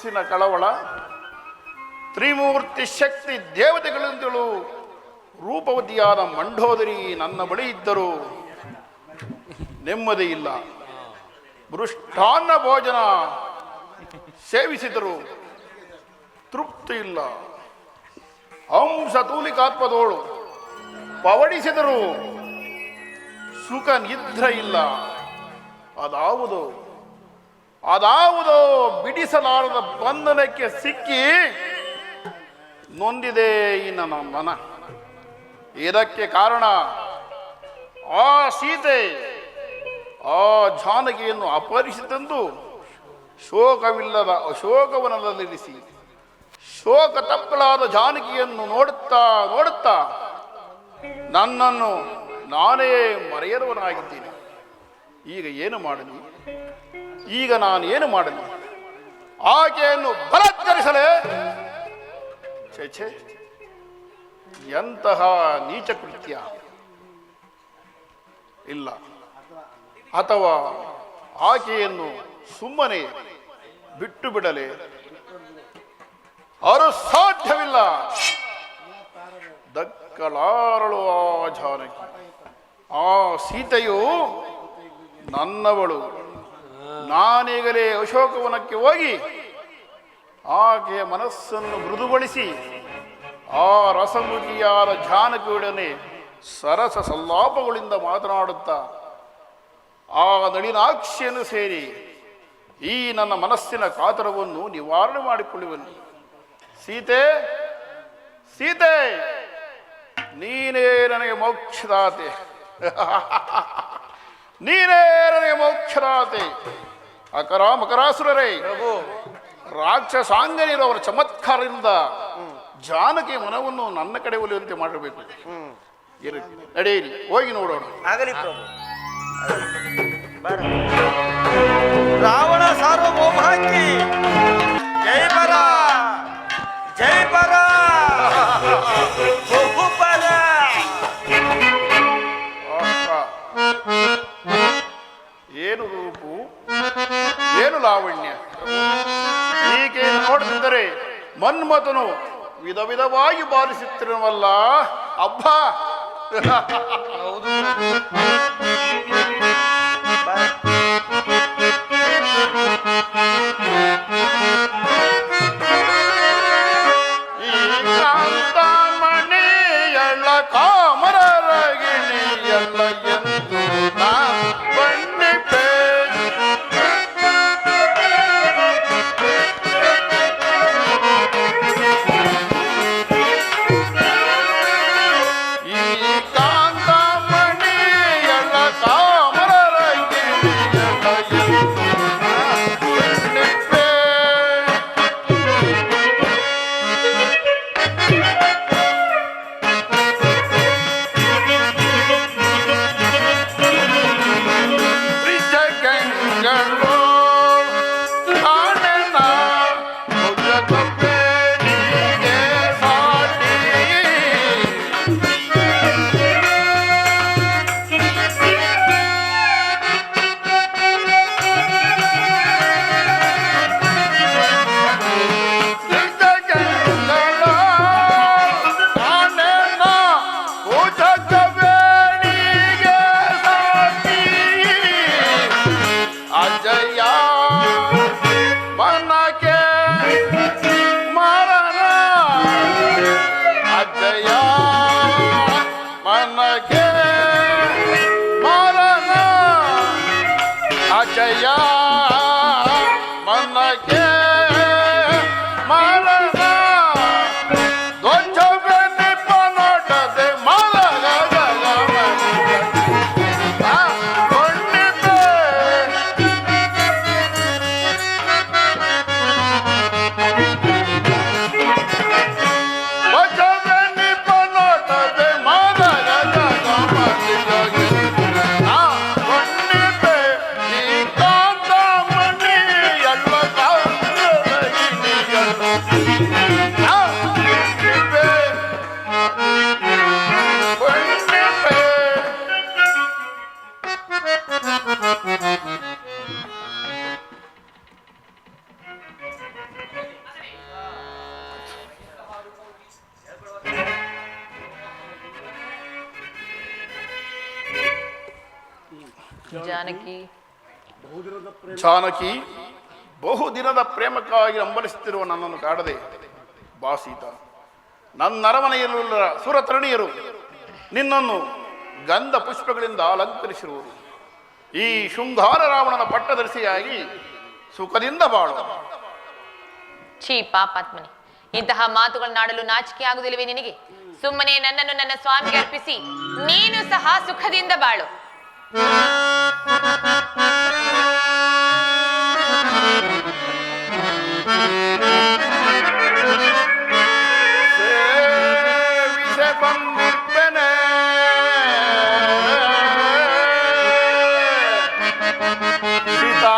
ಮನಸ್ಸಿನ ಕಳವಳ. ತ್ರಿಮೂರ್ತಿ ಶಕ್ತಿ ದೇವತೆಗಳಿಂದಲೂ ರೂಪವತಿಯಾದ ಮಂಡೋದರಿ ನನ್ನ ಬಳಿ ಇದ್ದರೂ ನೆಮ್ಮದಿ ಇಲ್ಲ. ಮೃಷ್ಟಾನ್ನ ಭೋಜನ ಸೇವಿಸಿದರು ತೃಪ್ತಿ ಇಲ್ಲ. ಹಂಸ ತೂಲಿಕಾತ್ಮದೋಳು ಪವಡಿಸಿದರು ಸುಖ ನಿದ್ರೆ ಇಲ್ಲ. ಅದಾವುದೋ ಬಿಡಿಸಲಾರದ ಬಂಧನಕ್ಕೆ ಸಿಕ್ಕಿ ನೊಂದಿದೆ ಈ ನನ್ನ ಮನ. ಇದಕ್ಕೆ ಕಾರಣ ಆ ಸೀತೆ ಆ ಜಾನಕಿಯನ್ನು ಅಪಹರಿಸಿತೆಂದು ಶೋಕವಿಲ್ಲದ ಅಶೋಕವನದಲ್ಲಿರಿಸಿ ಶೋಕ ತಪ್ಪಲಾದ ಜಾನಕಿಯನ್ನು ನೋಡುತ್ತಾ ನನ್ನನ್ನು ನಾನೇ ಮರೆಯದವನಾಗಿದ್ದೀನಿ. ಈಗ ನಾನು ಏನು ಮಾಡಲಿ? ಆಕೆಯನ್ನು ಬಲಾತ್ಕರಿಸಲೇ? ಛೇ, ಎಂತಹ ನೀಚ ಕೃತ್ಯ! ಇಲ್ಲ, ಅಥವಾ ಆಕೆಯನ್ನು ಸುಮ್ಮನೆ ಬಿಟ್ಟು ಬಿಡಲೆ? ಅವರು ಸಾಧ್ಯವಿಲ್ಲ. ದಕ್ಕಲಾರಳು ಆ ಜಾನಕಿ. ಆ ಸೀತೆಯು ನನ್ನವಳು. ನಾನೀಗಲೇ ಅಶೋಕವನಕ್ಕೆ ಹೋಗಿ ಆಕೆಯ ಮನಸ್ಸನ್ನು ಮೃದುಗೊಳಿಸಿ ಆ ರಸಮುಖಿಯಾದ ಜಾನಕಿಯೊಡನೆ ಸರಸ ಸಲ್ಲಾಪಗಳಿಂದ ಮಾತನಾಡುತ್ತಾ ಆ ನಳಿನಾಕ್ಷಿಯನ್ನು ಸೇರಿ ಈ ನನ್ನ ಮನಸ್ಸಿನ ಕಾತರವನ್ನು ನಿವಾರಣೆ ಮಾಡಿಕೊಳ್ಳುವನು. ಸೀತೆ, ನೀನೇ ನನಗೆ ಮೋಕ್ಷದಾತೆ. ನೀನೇ ನನಗೆ ಮೋಕ್ಷದಾತೆ. ಮಕರಾಸುರರೇ, ರಾಕ್ಷಸಾಂಗನಿರವರ ಚಮತ್ಕಾರದಿಂದ ಜಾನಕಿ ಮನವನ್ನು ನನ್ನ ಕಡೆ ಒಲಿಯುವಂತೆ ಮಾಡಬೇಕು. ನಡೆಯಿರಿ, ಹೋಗಿ ನೋಡೋಣ. ಆಗಲಿ ಪ್ರಭು. ರಾವಣ ಸಾರ್ವಭೌಮಕ್ಕೆ ಜೈ ಬರ, ಜೈ ಬರ, ಬಹುಪರ. ಏನು ರೂಪು, ಏನು ಲಾವಣ್ಯ! ಹೀಗೆ ನೋಡುತ್ತಿದ್ದರೆ ಮನ್ಮಥನು ವಿಧ ವಿಧವಾಗಿ ಬಾರಿಸುತ್ತಿರುವಲ್ಲ. ಅಬ್ಬಾ, ಈ ಕಾಂತಮಣಿ ಎಳ್ಳ ಕಾಮರರ ಗಿಣಿಯಲ್ಲ ಎಂದು ನಾ ಬಣ್ಣಿಪೆ. ಈ ಕಾಂತಮಣಿ ಎಳ್ಳ ಜಾನಕಿ ಜಾನಕಿ, ಬಹುದಿನದ ಪ್ರೇಮಕ್ಕಾಗಿ ಹಂಬಲಿಸುತ್ತಿರುವ ನನ್ನನ್ನು ಕಾಡದೆ ಬಾ ಸೀತಾ. ನನ್ನ ಅರಮನೆಯಲ್ಲ ಸುರತರಣಿಯರು ನಿನ್ನನ್ನು ಗಂಧ ಪುಷ್ಪಗಳಿಂದ ಅಲಂಕರಿಸಿರುವರು. ಈ ಶೃಂಗಾರ ರಾವಣನ ಪಟ್ಟದರ್ಶಿಯಾಗಿ ಸುಖದಿಂದ ಬಾಳು. ಛೀ ಪಾಪಾತ್ಮನೆ, ಇಂತಹ ಮಾತುಗಳನ್ನಾಡಲು ನಾಚಿಕೆ ಆಗುವುದಿಲ್ಲವೇ ನಿನಗೆ? ಸುಮ್ಮನೆ ನನ್ನನ್ನು ನನ್ನ ಸ್ವಾಮಿಗೆ ಅರ್ಪಿಸಿ ನೀನು ಸಹ ಸುಖದಿಂದ ಬಾಳು. ಸೀತಾ,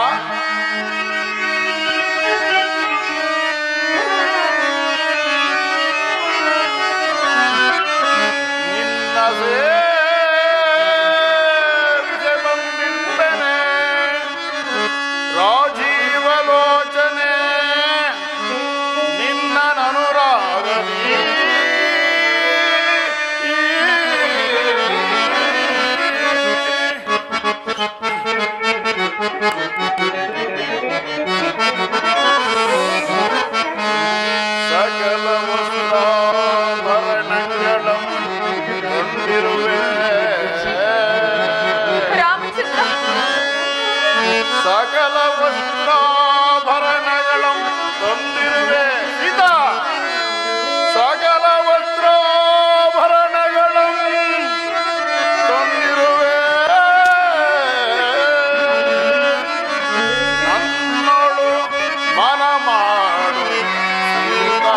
ರಾಜೀವಲೋಚನೆ ನಿನ್ನ ಅನುರಾಗದಿ ಸಕಲ ವಸ್ತ್ರಾಭರಣಗಳಂ ಕೊಂಡಿರುವೆ. ಸಕಲ ವಸ್ತ್ರಾಭರಣಗಳಂ ತಂದಿರುವೆ ಸೀತಾ. ಸಕಲ ವಸ್ತ್ರಾಭರಣಗಳಂ ತಂದಿರುವೆ. ನನ್ನೊಳು ಮನ ಮಾಡು ಸೀತಾ.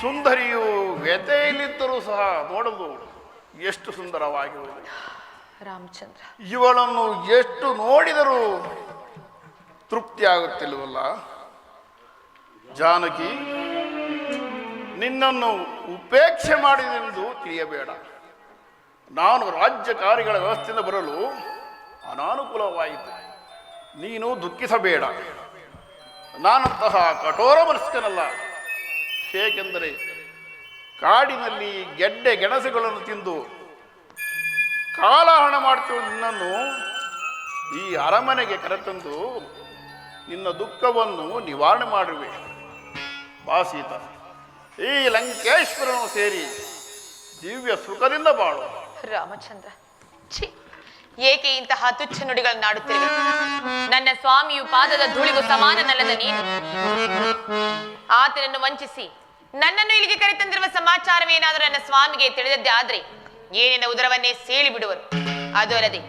ಸುಂದರಿಯು ವ್ಯಥೆಯಲ್ಲಿದ್ದರೂ ಸಹ ನೋಡಲು ಎಷ್ಟು ಸುಂದರವಾಗಿರುವುದು. ರಾಮಚಂದ್ರ, ಇವಳನ್ನು ಎಷ್ಟು ನೋಡಿದರೂ ತೃಪ್ತಿ ಆಗುತ್ತಿಲ್ಲವಲ್ಲ. ಜಾನಕಿ, ನಿನ್ನನ್ನು ಉಪೇಕ್ಷೆ ಮಾಡಿದೆಂದು ತಿಳಿಯಬೇಡ. ನಾನು ರಾಜ್ಯಕಾರಿಗಳ ವ್ಯವಸ್ಥೆಯಿಂದ ಬರಲು ಅನಾನುಕೂಲವಾಯಿತು. ನೀನು ದುಃಖಿಸಬೇಡ. ನಾನಂತಹ ಕಠೋರ ಮನಸ್ಕನಲ್ಲ. ಏಕೆಂದರೆ ಕಾಡಿನಲ್ಲಿ ಗೆಡ್ಡೆ ಗೆಣಸುಗಳನ್ನು ತಿಂದು ಕಾಲಹರಣ ಮಾಡ್ತಿರುವ ನಿನ್ನನ್ನು ಈ ಅರಮನೆಗೆ ಕರೆತಂದು ನಿನ್ನ ದುಃಖವನ್ನು ನಿವಾರಣೆ ಮಾಡುವೆ. ಬಾ ಸೀತಾ, ಈ ಲಂಕೇಶ್ವರನು ಸೇರಿ ದಿವ್ಯ ಸುಖದಿಂದ ಬಾಳು. ರಾಮಚಂದ್ರ, ಛೀ, ಏಕೆ ಇಂತಹ ತುಚ್ಛ ನುಡಿಗಳನ್ನಾಡುತ್ತಿರುವೆ? ನನ್ನ ಸ್ವಾಮಿಯು ಪಾದದ ಧೂಳಿಗೂ ಸಮಾನನಲ್ಲದ ನೀನು. ಆತನನ್ನು ವಂಚಿಸಿ ನನ್ನನ್ನು ಇಲ್ಲಿಗೆ ಕರೆತಂದಿರುವ ಸಮಾಚಾರವೇನಾದರೂ ನನ್ನ ಸ್ವಾಮಿಗೆ ತಿಳಿದದ್ದೇ ಆದ್ರೆ ಏನಿನ ಉದರವನ್ನೇ ಸೇಳಿ ಬಿಡುವರು. ಅದು ಅಲ್ಲದೆ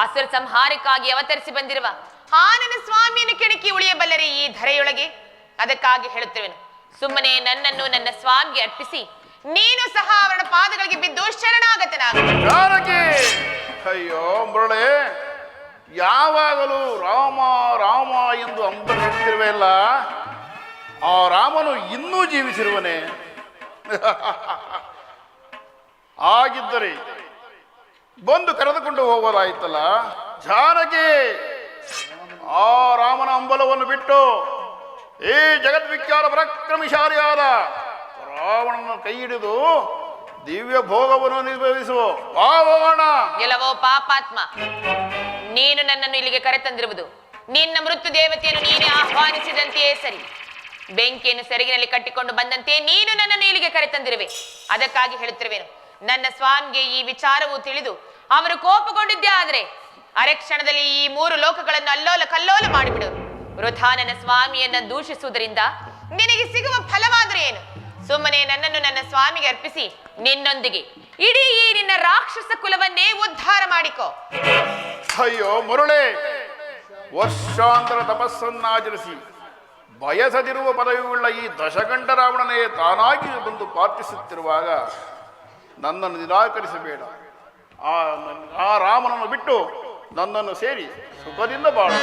ಅಸುರ ಸಂಹಾರಕ್ಕಾಗಿ ಅವತರಿಸಿ ಬಂದಿರುವ ಆ ನನ್ನ ಸ್ವಾಮಿಯನ್ನು ಕೆಣಕಿ ಉಳಿಯಬಲ್ಲರೆ ಈ ಧರೆಯೊಳಗೆ? ಅದಕ್ಕಾಗಿ ಹೇಳುತ್ತಿರುವೆನು, ಸುಮ್ಮನೆ ನನ್ನನ್ನು ನನ್ನ ಸ್ವಾಮಿಗೆ ಅರ್ಪಿಸಿ ನೀನು ಸಹ ಅವರ ಪಾದಗಳಿಗೆ ಬಿದ್ದು ಶರಣಾಗತನಾಗ. ಜಾನಕಿ, ಅಯ್ಯೋ ಮರಳೆ, ಯಾವಾಗಲೂ ರಾಮ ರಾಮ ಎಂದು ಅಂಬರಿಸುತ್ತಿರುವೆಲ್ಲ, ಆ ರಾಮನು ಇನ್ನೂ ಜೀವಿಸಿರುವನೆ. ಆಗಿದ್ದರೆ ಬಂದು ಕರೆದುಕೊಂಡು ಹೋಗೋದಾಯ್ತಲ್ಲ. ಜಾನಕಿ, ಆ ರಾಮನ ಅಂಬಲವನ್ನು ಬಿಟ್ಟು ಈ ಜಗದ್ವಿಖ್ಯಾತ ಪರಾಕ್ರಮಶಾಲಿಯಾದ ರಾವಣನ ಕೈ ಹಿಡಿದು ದಿವ್ಯ ಭೋಗವನ್ನು ಅನುಭವಿಸುವ ಹೋಗೋಣ. ಎಲ್ಲವೋ ಪಾಪಾತ್ಮ, ನೀನು ನನ್ನನ್ನು ಇಲ್ಲಿಗೆ ಕರೆತಂದಿರುವುದು ನಿನ್ನ ಮೃತ್ಯು ದೇವತೆಯನ್ನು ನೀನೇ ಆಹ್ವಾನಿಸಿದಂತೆಯೇ ಸರಿ. ಬೆಂಕಿಯನ್ನು ಸೆರಗಿನಲ್ಲಿ ಕಟ್ಟಿಕೊಂಡು ಬಂದಂತೆ ನೀನು ನನ್ನನ್ನು ಇಲ್ಲಿಗೆ ಕರೆತಂದಿರುವೆ. ಅದಕ್ಕಾಗಿ ಹೇಳುತ್ತಿರುವೆನು, ನನ್ನ ಸ್ವಾಮಿಗೆ ಈ ವಿಚಾರವು ತಿಳಿದು ಅವರು ಕೋಪಗೊಂಡಿದ್ದೇ ಆದ್ರೆ ಅರೆಕ್ಷಣದಲ್ಲಿ ಈ 3 ಲೋಕಗಳನ್ನು ಅಲ್ಲೋಲ ಕಲ್ಲೋಲ ಮಾಡಿಬಿಡು. ವೃಥಾ ನನ್ನ ಸ್ವಾಮಿಯನ್ನ ದೂಷಿಸುವುದರಿಂದ ನಿನಗೆ ಸಿಗುವ ಫಲವಾದ್ರೆ ಏನು? ಸುಮ್ಮನೆ ನನ್ನನ್ನು ನನ್ನ ಸ್ವಾಮಿಗೆ ಅರ್ಪಿಸಿ ನಿನ್ನೊಂದಿಗೆ ಇಡೀ ಈ ನಿನ್ನ ರಾಕ್ಷಸ ಕುಲವನ್ನೇ ಉದ್ಧಾರ ಮಾಡಿಕೋ. ಅಯ್ಯೋ ಮುರುಳೆ, ವರ್ಷಾಂತರ ತಪಸ್ಸನ್ನಾಚರಿಸಿ ಬಯಸದಿರುವ ಪದವಿಯುಳ್ಳ ಈ ದಶಗಂಡ ರಾವಣನೇ ತಾನಾಗಿ ಬಂದು ಪ್ರಾರ್ಥಿಸುತ್ತಿರುವಾಗ ನನ್ನನ್ನು ನಿರಾಕರಿಸಬೇಡ. ಆ ರಾಮನನ್ನು ಬಿಟ್ಟು ನನ್ನನ್ನು ಸೇರಿ ಸುಖದಿಂದ ಬಾಳು.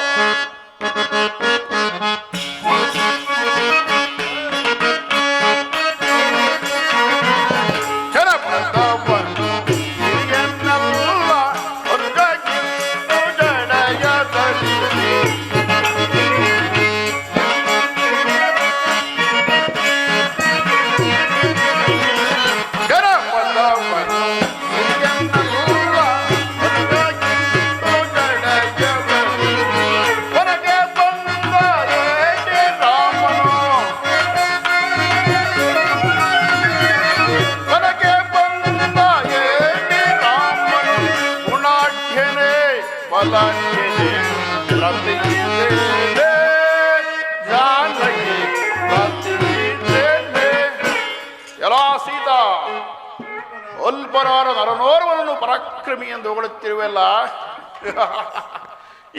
ಎಲ್ಲ ಸೀತಾ, ಅಲ್ಪರಾದ ನರನೋರ್ವನನ್ನು ಪರಾಕ್ರಮಿ ಎಂದು ಹೊಗಳುತ್ತಿರುವೆಲ್ಲ.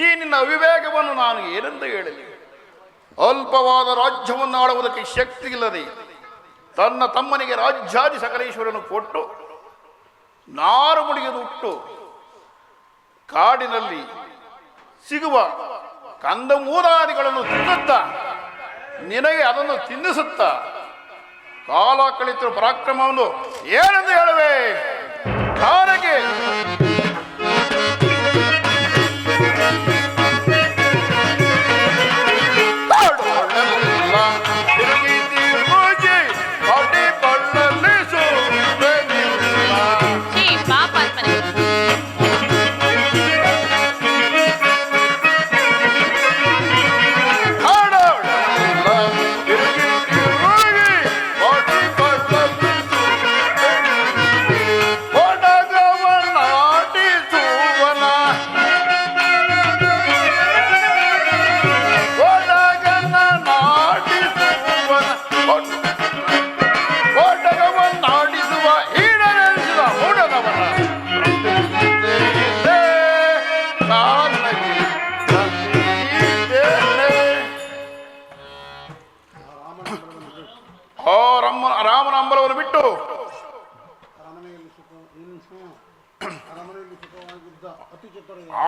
ಈ ನಿನ್ನ ಅವಿವೇಕವನ್ನು ನಾನು ಏನೆಂದು ಹೇಳಲಿ? ಅಲ್ಪವಾದ ರಾಜ್ಯವನ್ನು ಆಳುವುದಕ್ಕೆ ಶಕ್ತಿ ಇಲ್ಲದೆ ತನ್ನ ತಮ್ಮನಿಗೆ ರಾಜ್ಯಾದಿ ಸಕಲೇಶ್ವರನು ಕೊಟ್ಟು ನಾರು ಮುಡಿಯದು ಹುಟ್ಟು ಕಾಡಿನಲ್ಲಿ ಸಿಗುವ ಕಂದಮೂಲಾದಿಗಳನ್ನು ತಿನ್ನುತ್ತಾ ನಿನಗೆ ಅದನ್ನು ತಿನ್ನಿಸುತ್ತಾ ಕಾಲ ಕಳಿತಿರುವ ಪರಾಕ್ರಮವನ್ನು ಏನೆಂದು ಹೇಳುವೆ? ಕಾರಗೆ ರಾಮನ ಅಂಬಲವನ್ನು ಬಿಟ್ಟು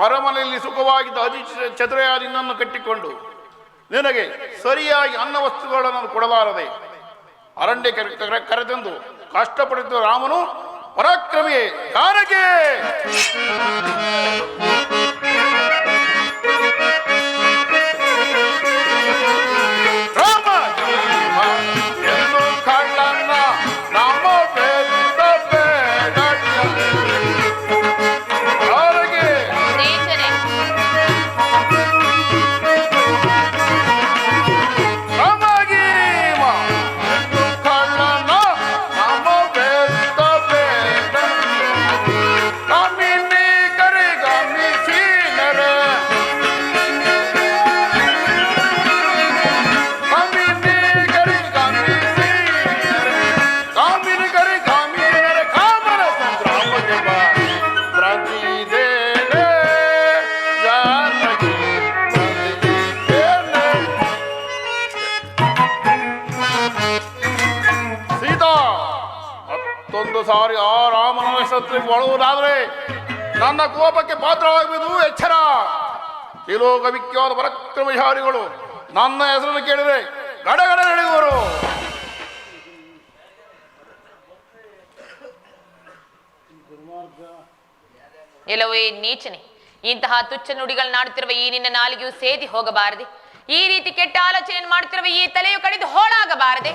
ಅರಮನೆಯಲ್ಲಿ ಸುಖವಾಗಿದ್ದ ಅತಿ ಚತುರೆಯಾದ ನಿನ್ನನ್ನು ಕಟ್ಟಿಕೊಂಡು ನಿನಗೆ ಸರಿಯಾಗಿ ಅನ್ನ ವಸ್ತುಗಳನ್ನು ಕೊಡಲಾರದೆ ಅರಣ್ಯ ಕರೆತಂದು ಕಷ್ಟಪಡುತ್ತಿದ್ದ ರಾಮನು ಪರಾಕ್ರಮಿಯೇ. ಕಾರಕ್ಕೆ ಸಾರಿ ಆ ರಾಮನ ಸತ್ರಿಗೆ ಒಳುವುದಾದರೆ ನನ್ನ ಕೋಪಕ್ಕೆ ಪಾತ್ರವಾಗುವುದು ಎಚ್ಚರ. ತ್ರಿಲೋಕ ವಿಖ್ಯಾತ ಪರಾಕ್ರಮಶಾಲಿಗಳು ನನ್ನ ಹೆಸರನ್ನು ಕೇಳಿದರೆ ಗಡಗಡ ನಡೆಯುವರು. ಎಲ್ಲವೇ ನೀಚನೆ, ಇಂತಹ ತುಚ್ಛ ನುಡಿಗಳನ್ನಾಡುತ್ತಿರುವ ಈ ನಿನ್ನ ನಾಲಿಗೆಯು ಸೇದಿ ಹೋಗಬಾರದೆ? ಈ ರೀತಿ ಕೆಟ್ಟ ಆಲೋಚನೆಯನ್ನು ಮಾಡುತ್ತಿರುವ ಈ ತಲೆಯು ಕಡಿದು ಹೋಳಾಗಬಾರದೆ?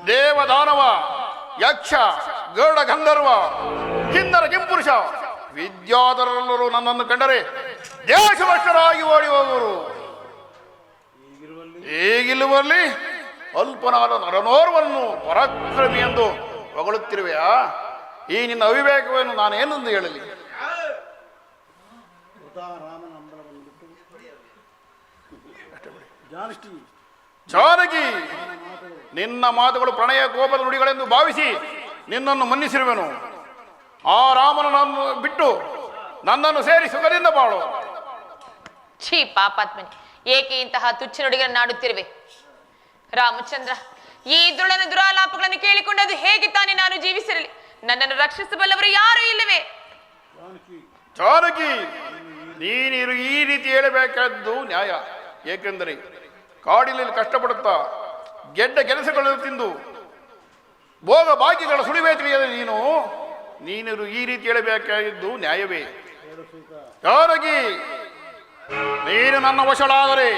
ದೇವದಾನವ, ಯಕ್ಷ, ಗರುಡ ಗಂಧರ್ವ, ಕಿನ್ನರ ಕಿಂಪುರುಷ ವಿದ್ಯಾಧರರೆಲ್ಲರೂ ನನ್ನನ್ನು ಕಂಡರೆ ದೇಶಭ್ರಷ್ಟರಾಗಿ ಓಡಿ ಹೋಗುವರು. ಈಗಿಲ್ಲುವಲ್ಲಿ ಅಲ್ಪನಾದ ನರನೋರ್ವನ್ನು ಪರಾಕ್ರಮಿ ಎಂದು ಹೊಗಳುತ್ತಿರುವೆಯಾ? ಈ ನಿನ್ನ ಅವಿವೇಕವನ್ನು ನಾನೇನೆಂದು ಹೇಳಲಿ? ಜಾನಕಿ, ನಿನ್ನ ಮಾತುಗಳು ಪ್ರಣಯ ಕೋಪದ ನುಡಿಗಳೆಂದು ಭಾವಿಸಿ ನಿನ್ನನ್ನು ಮನ್ನಿಸಿರುವೆನು. ಆ ರಾಮನನ್ನು ಬಿಟ್ಟು ನನ್ನನ್ನು ಸೇರಿ ಸುಖದಿಂದ ಬಾಳು. ಛೀ ಪಾಪಾತ್ಮನೆ, ಏಕೆ ಇಂತಹ ತುಚ್ಛ ನುಡಿಗಳನ್ನಾಡುತ್ತಿರುವೆ? ರಾಮಚಂದ್ರ, ಈ ದುಳ್ಳನ ದುರಾಲಾಪಗಳನ್ನು ಕೇಳಿಕೊಂಡದು ಹೇಗೆ ತಾನೇ ನಾನು ಜೀವಿಸಿರಲಿ? ನನ್ನನ್ನು ರಕ್ಷಿಸಬಲ್ಲವರು ಯಾರೂ ಇಲ್ಲವೇ? ಜಾನಕಿ, ನೀನು ಈ ರೀತಿ ಹೇಳಬೇಕಾದ್ದು ನ್ಯಾಯ. ಏಕೆಂದರೆ ಕಾಡಿನಲ್ಲಿ ಕಷ್ಟಪಡುತ್ತಾ ಗೆಡ್ಡ ಕೆಲಸಗಳನ್ನು ತಿಂದು ಭೋಗ ಭಾಗ್ಯಗಳ ಸುಳಿವೆ ತಿಳಿಯದ ನೀನು ಈ ರೀತಿ ಹೇಳಬೇಕಾಗಿದ್ದು ನ್ಯಾಯವೇ? ಜಾನಕಿ, ನೀನು ನನ್ನ ವಶಳಾದರೆ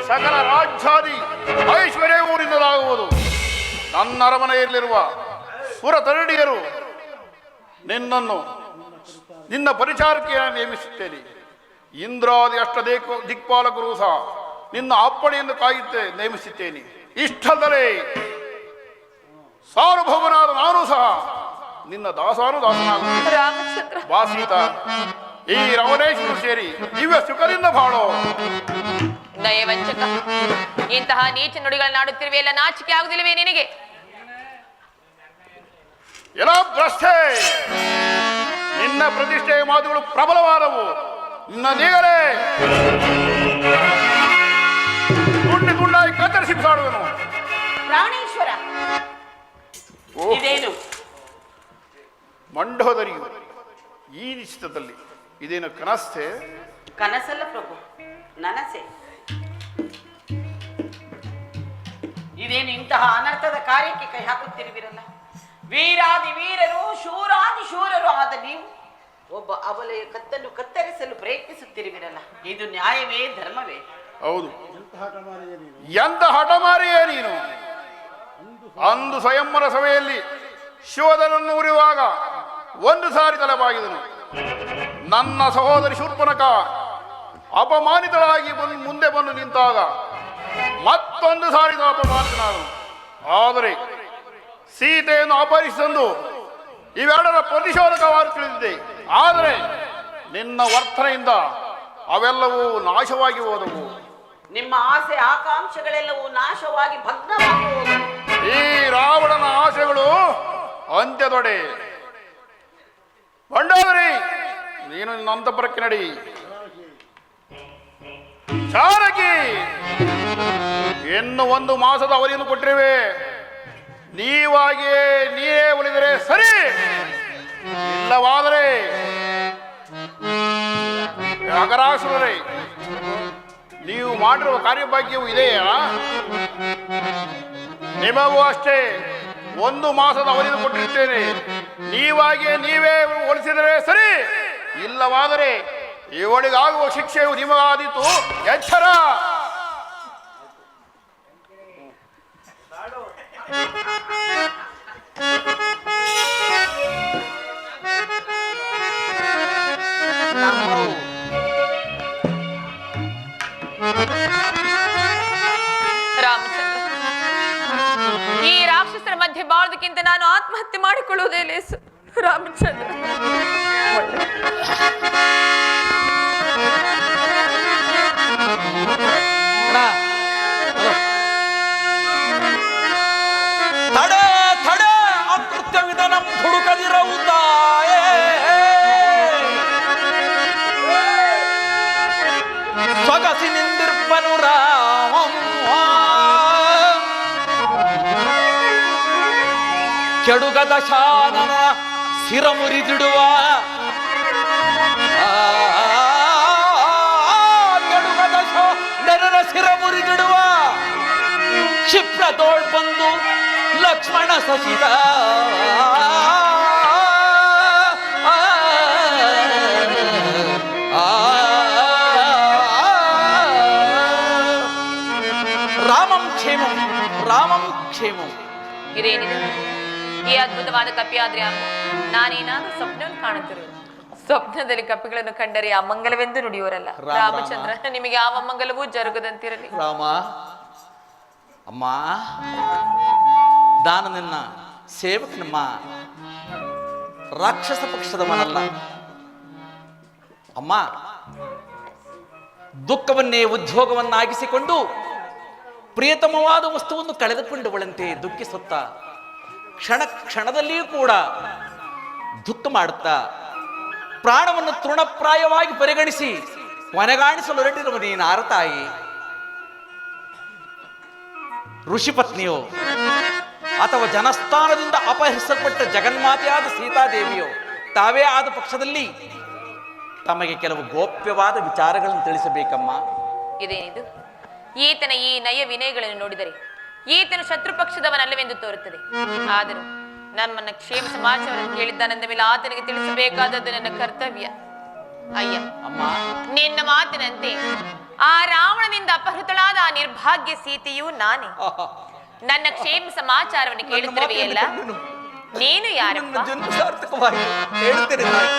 ಸಕಲ ರಾಜ್ಯಾದಿ ಐಶ್ವರ್ಯ ಊರಿನದಾಗುವುದು. ನನ್ನ ಅರಮನೆಯಲ್ಲಿರುವ ಸುರ ತರಡಿಯರು ನಿನ್ನ ಪರಿಚಾರಕ್ಕೆ ನೇಮಿಸುತ್ತೇನೆ. ಇಂದ್ರಾದಿ ಅಷ್ಟ ದಿಕ್ಪಾಲಕರು ಸಹ ನಿನ್ನ ಅಪ್ಪಣೆಯನ್ನು ಕಾಯುತ್ತೆ ನೇಮಿಸುತ್ತೇನೆ. ಇಷ್ಟಲ್ಲದೆ ಸಾರ್ವಭೌಮನಾದ ನಾನು ಸಹ ನಿನ್ನ ದಾಸನಾಗುತ್ತೇನೆ. ವಾಸೀತ, ಈ ರಮಣೇಶ್ವರ ಸೇರಿ ದಿವ್ಯ ಸುಖದಿಂದ ಬಾಳೋ. ನಯವಂಚಕ, ಇಂತಹ ನೀಚ ನುಡಿಗಳನ್ನಾಡುತ್ತಿರುವೆ, ಎಲ್ಲ ನಾಚಿಕೆ ಆಗುದಿಲ್ಲವೇ ನಿನಗೆ? ಎಲ್ಲ ಭ್ರಷ್ಟೆ, ನಿನ್ನ ಪ್ರತಿಷ್ಠೆಯ ಮಾತುಗಳು ಪ್ರಬಲವಾದವು. ನಿನ್ನ ನೀಗಲೇ ತುಂಡಾಗಿ ಕತ್ತರಿಸಿ ಬಿಸಾಡುವೆನು. ಪ್ರಾಣೇಶ್ವರ, ಇದೇನು ಮಂಡೋದರಿಯು ಈ ನಿಶ್ಚಿತದಲ್ಲಿ ಇದೇನು ಕನಸೆ? ಕನಸಲ್ಲ ಪ್ರಭು, ನನಸೆ. ಇದೇನು ಇಂತಹ ಅನರ್ಥದ ಕಾರ್ಯಕ್ಕೆ ಕೈ ಹಾಕುತ್ತಿರುವಿರಲ್ಲ? ವೀರಾದಿ ವೀರರು, ಶೂರಾದಿ ಶೂರರು ಆದ ನೀವು ಒಬ್ಬ ಅಬಲೆಯ ಕತ್ತನ್ನು ಕತ್ತರಿಸಲು ಪ್ರಯತ್ನಿಸುತ್ತಿರುವಿರಲ್ಲ? ಇದು ನ್ಯಾಯವೇ, ಧರ್ಮವೇ? ಹೌದು. ಎಂತ ಹಠಮಾರಿಯೇ ನೀನು! ಅಂದು ಸ್ವಯಂವರ ಸಭೆಯಲ್ಲಿ ಶಿವಧನನ್ನು ಉರಿಯುವಾಗ ಒಂದು ಸಾರಿ ತಲೆಬಾಗಿದನು. ನನ್ನ ಸಹೋದರಿ ಶೂರ್ಪನಖ ಅಪಮಾನಿತಳಾಗಿ ಮುಂದೆ ಬಂದು ನಿಂತಾಗ ಮತ್ತೊಂದು ಸಾರಿ ಅಪಮಾನಿತನಾದನು. ಆದರೆ ಸೀತೆಯನ್ನು ಅಪಹರಿಸಿದಂದು ಇವೆರಡರ ಪ್ರತಿಶೋಧಕವಾಗಿ ತಿಳಿದಿದೆ. ಆದರೆ ನಿನ್ನ ವರ್ತನೆಯಿಂದ ಅವೆಲ್ಲವೂ ನಾಶವಾಗಿ ಹೋದವು. ನಿಮ್ಮ ಆಸೆ ಆಕಾಂಕ್ಷೆಗಳೆಲ್ಲವೂ ನಾಶವಾಗಿ ಭಗ್ನವಾಗಿ ಹೋದವು. ಈ ರಾವಣನ ಆಸೆಗಳು ಅಂತ್ಯದೊಡೆ. ಬಂಡಾದರಿ, ನೀನು ನಿನ್ನ ಅಂತಃಪುರಕ್ಕೆ ನಡಿ. ಜಾನಕಿ, ಇನ್ನು 1 ಮಾಸದ ಅವಧಿಯನ್ನು ಕೊಟ್ಟಿರುವೆ. ನೀವಾಗಿಯೇ ನೀವೇ ಉಳಿದರೆ ಸರಿ, ಇಲ್ಲವಾದರೆ ಅಗರಾಸುರರೇ, ನೀವು ಮಾಡಿರುವ ಕಾರ್ಯಭಾಗ್ಯವು ಇದೆಯಾ? ನಿಮಗೂ ಅಷ್ಟೇ 1 ಮಾಸದ ಅವಧಿಯನ್ನು ಕೊಟ್ಟಿರ್ತೇನೆ. ನೀವಾಗಿಯೇ ನೀವೇ ಹೋಲಿಸಿದರೆ ಸರಿ, ಇಲ್ಲವಾದರೆ ಇವಳಿಗಾಗುವ ಶಿಕ್ಷೆಯು ನಿಮಗಾದೀತು. ಎಚ್ಚರ. ರಾಮಚಂದ್ರ, ಈ ರಾಕ್ಷಸರ ಮಧ್ಯೆ ಬಾಳುವುದಕ್ಕಿಂತ ನಾನು ಆತ್ಮಹತ್ಯೆ ಮಾಡಿಕೊಳ್ಳುವುದೇ ಲೇಸು. ರಾಮಚಂದ್ರ, ತಡ ತಡ ಅಕೃತ್ಯವಿದನಂ ಹುಡುಕದಿರವುದಾಯೇ ಸೊಗಸಿ ನಿಂದಿರ್ಪನು ರಾಮಂ ಕೆಡುಗದ ಶಾನನ ಸಿರ ಮುರಿದಿಡುವ ಕೆಡುಗದ ಶಾನನ ಸಿರ ಮುರಿದಿಡುವ ಕ್ಷಿಪ್ರ ತೋಳ್ ಬಂದು ಲಕ್ಷ್ಮಣ ಸಸಿದ ರಾಮಂ ಕ್ಷೇಮಂ ರಾಮಂ ಕ್ಷೇಮಂ. ಇದೇನಿದೆ ಈ ಅದ್ಭುತವಾದ ಕಪಿ ಆದ್ರೆ ನಾನೇನಾದ್ರೂ ಸ್ವಪ್ನವನ್ನು ಕಾಣುತ್ತಿರುವುದು? ಸ್ವಪ್ನದಲ್ಲಿ ಕಪಿಗಳನ್ನು ಕಂಡರೆ ಅಮಂಗಲವೆಂದು ನುಡಿಯೋರಲ್ಲ. ರಾಮಚಂದ್ರ, ನಿಮಗೆ ಯಾವ ಮಂಗಲವೂ ಜರುಗದಂತಿರಲಿ. ರಾಮ, ಅಮ್ಮ, ನಾನು ನಿನ್ನ ಸೇವಕನಮ್ಮ, ರಾಕ್ಷಸ ಪಕ್ಷದವನಲ್ಲ. ಅಮ್ಮ, ದುಃಖವನ್ನೇ ಉದ್ಯೋಗವನ್ನಾಗಿಸಿಕೊಂಡು ಪ್ರಿಯತಮವಾದ ವಸ್ತುವನ್ನು ಕಳೆದುಕೊಂಡವಳಂತೆ ದುಃಖಿಸುತ್ತ ಕ್ಷಣ ಕ್ಷಣದಲ್ಲಿಯೂ ಕೂಡ ದುಃಖ ಮಾಡುತ್ತಾ ಪ್ರಾಣವನ್ನು ತೃಣಪ್ರಾಯವಾಗಿ ಪರಿಗಣಿಸಿ ಕೊನೆಗಾಣಿಸಲು ಹೊರಟಿರುವ ನೀನಾರ ತಾಯಿ, ಋಷಿಪತ್ನಿಯೋ ಅಥವಾ ಜನಸ್ಥಾನದಿಂದ ಅಪಹರಿಸಲ್ಪಟ್ಟ ಜಗನ್ಮಾತೆಯಾದ ಸೀತಾದೇವಿಯೋ ತಾವೇ ಆದ ಪಕ್ಷದಲ್ಲಿ ತಮಗೆ ಕೆಲವು ಗೋಪ್ಯವಾದ ವಿಚಾರಗಳನ್ನು ತಿಳಿಸಬೇಕಮ್ಮ. ಇದೇನಿದು? ಈತನ ಈ ನಯ ವಿನಯಗಳನ್ನು ನೋಡಿದರೆ ಈತನು ಶತ್ರು ಪಕ್ಷದವನಲ್ಲವೆಂದು ತೋರುತ್ತದೆ. ಆದರೂ ನಮ್ಮನ್ನ ಕ್ಷೇಮ ಸಮಾಚಾರವನ್ನು ಕೇಳಿದ್ದಾನೆಂದ ಮೇಲೆ ಆತನಿಗೆ ತಿಳಿಸಬೇಕಾದದ್ದು ನನ್ನ ಕರ್ತವ್ಯ. ಅಯ್ಯ, ಅಮ್ಮ, ನಿನ್ನ ಮಾತಿನಂತೆ ಆ ರಾವಣನಿಂದ ಅಪಹೃತಳಾದ ಆ ನಿರ್ಭಾಗ್ಯ ಸೀತೆಯೂ ನಾನೇ. ನನ್ನ ಕ್ಷೇಮ ಸಮಾಚಾರವನ್ನು ಕೇಳುತ್ತಿರುವೆಯಲ್ಲ, ನೀನು ಯಾರಪ್ಪ? ಜನ್ಮ ಸಾರ್ಥಕವಾಗಿ ಹೇಳ್ತೇನೆ ತಾಯಿ.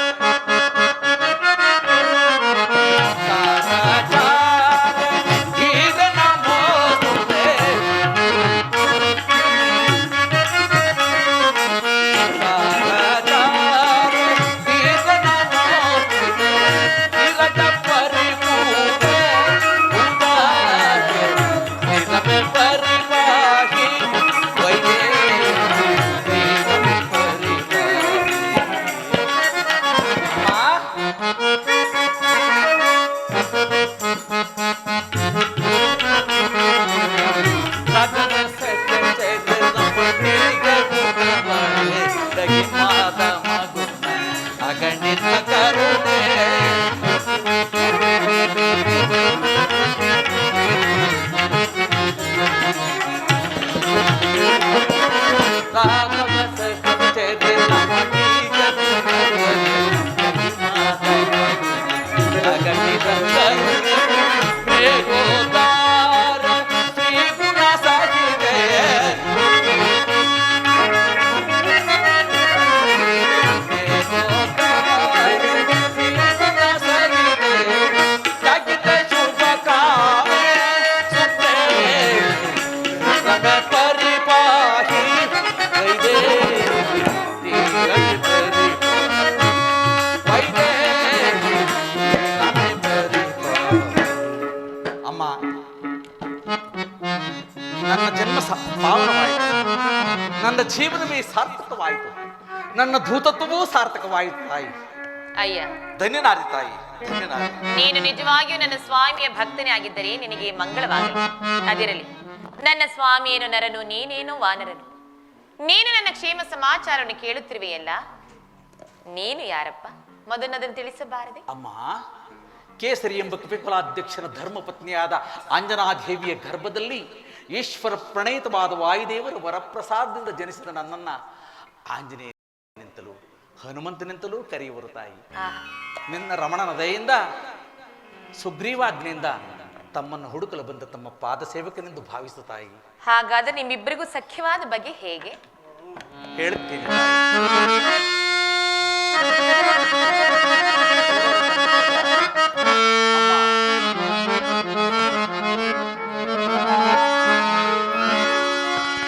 ನನ್ನ ಜನ್ಮ ಪಾವನವಾಯಿತು, ನನ್ನ ಜೀವನವೇ ಸಾರ್ಥಕವಾಯಿತು, ನನ್ನ ಧೂತತ್ವವೂ ಸಾರ್ಥಕವಾಯಿತು ತಾಯಿ. ಅಯ್ಯ, ಧನ್ಯನಾದಿ ತಾಯಿ, ಧನ್ಯನಾದಿ. ನೀನು ನಿಜವಾಗಿಯೂ ನನ್ನ ಸ್ವಾಮಿಯ ಭಕ್ತನೇ ಆಗಿದ್ದರೆ ನಿನಗೆ ಮಂಗಳವಾಗಲಿ. ಅದಿರಲಿ, ನನ್ನ ಸ್ವಾಮಿಯೇನು ನರನು, ನೀನೇನು ವಾನರನು. ನೀನು ನನ್ನ ಕ್ಷೇಮ ಸಮಾಚಾರವನ್ನು ಕೇಳುತ್ತಿರುವೆಯಲ್ಲ, ನೀನು ಯಾರಪ್ಪ? ಮೊದಲನದನ್ನು ತಿಳಿಸಬಾರದೆ? ಅಮ್ಮ, ಕೇಸರಿ ಎಂಬ ಕಪಿಕುಲಾಧ್ಯಕ್ಷನ ಧರ್ಮಪತ್ನಿಯಾದ ಅಂಜನಾದೇವಿಯ ಗರ್ಭದಲ್ಲಿ ಈಶ್ವರ ಪ್ರಣಯಿತವಾದ ವಾಯುದೇವರು ವರಪ್ರಸಾದದಿಂದ ಜನಿಸಿದ ನನ್ನನ್ನ ಆಂಜನೇಯ ನಿಂತಲು ಹನುಮಂತನಿಂತಲೂ ಕರೆಯುವರು ತಾಯಿ. ಆಹಾ. ನಿನ್ನ ರಮಣನ ದಯೆಯಿಂದ ಸುಗ್ರೀವಾಜ್ಞೆಯಿಂದ ತಮ್ಮನ್ನು ಹುಡುಕಲು ಬಂದ ತಮ್ಮ ಪಾದ ಸೇವಕನೆಂದು ಭಾವಿಸು ತಾಯಿ. ಹಾಗಾದ್ರೆ ನಿಮ್ಮಿಬ್ಬರಿಗೂ ಸಖ್ಯವಾದ ಬಗೆ ಹೇಗೆ? ಹೇಳುತ್ತೇನೆ.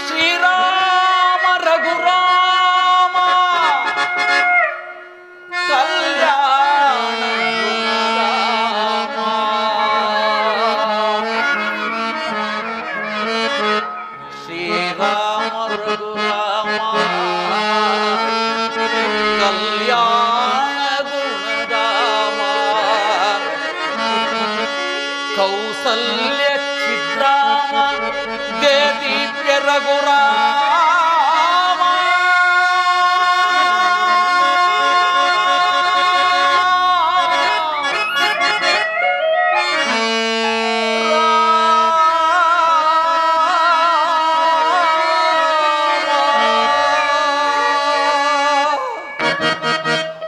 ಶ್ರೀರಾಮ ರಘುರಾಮ ಕಲ್ಯಾಣ ಗುಣರಾಮ. ಶ್ರೀರಾಮ ರಘುರಾಮ ಕಲ್ಯಾಣ ಗುಣರಾಮ ಕೌಸಲ್ಯ ಚಿದ್ರಾಮ ದೇದೀಪ್ಯ ರಘುರಾಮ.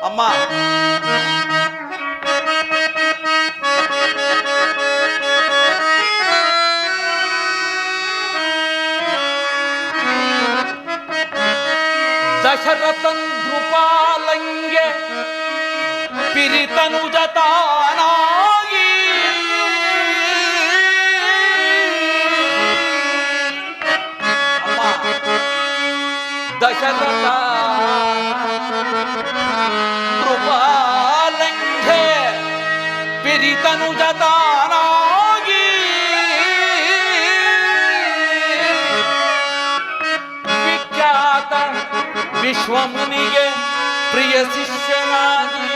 ಅಮ್ಮ, ದಶರಥನ್ ಧ್ರುಪಾಲಂಗೆ ಪಿರಿತನುಜತಾನಾಗಿ ಅಮ್ಮ, ದಶರಥ ಧ್ರುಪಾಲಂಗೆ ಪಿರಿತನುಜತಾನಾಗಿ ವಿಖ್ಯಾತ ವಿಶ್ವಮುನಿಗೆ ಪ್ರಿಯ ಶಿಷ್ಯನಾಗಿ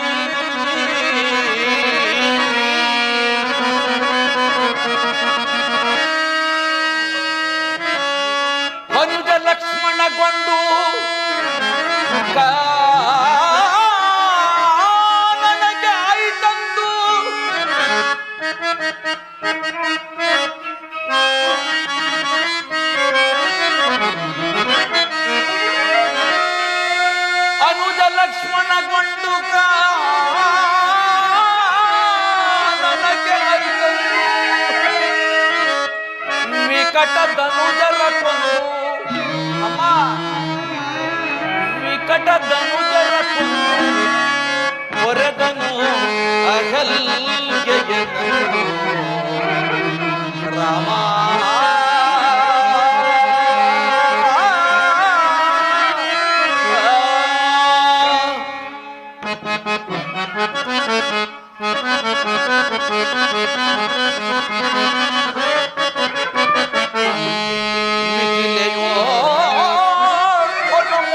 ಅನುಜ ಲಕ್ಷ್ಮಣಗೊಂಡು ನನಗೆ ಆಯ್ತಂದು ಅನುಜ ಲಕ್ಷ್ಮಣಗೊಂಡು ನನಗೆ ಆಯ್ತಂದು ವಿಕಟ ಧನುಜರ ಕೊಂದು ಅಮ್ಮ ವಿಕಟ ಧನುಜರ ಕೊಂದು ಹೊರದನು ಅಹಲ್ಯೆಗೆ ರಾಮ.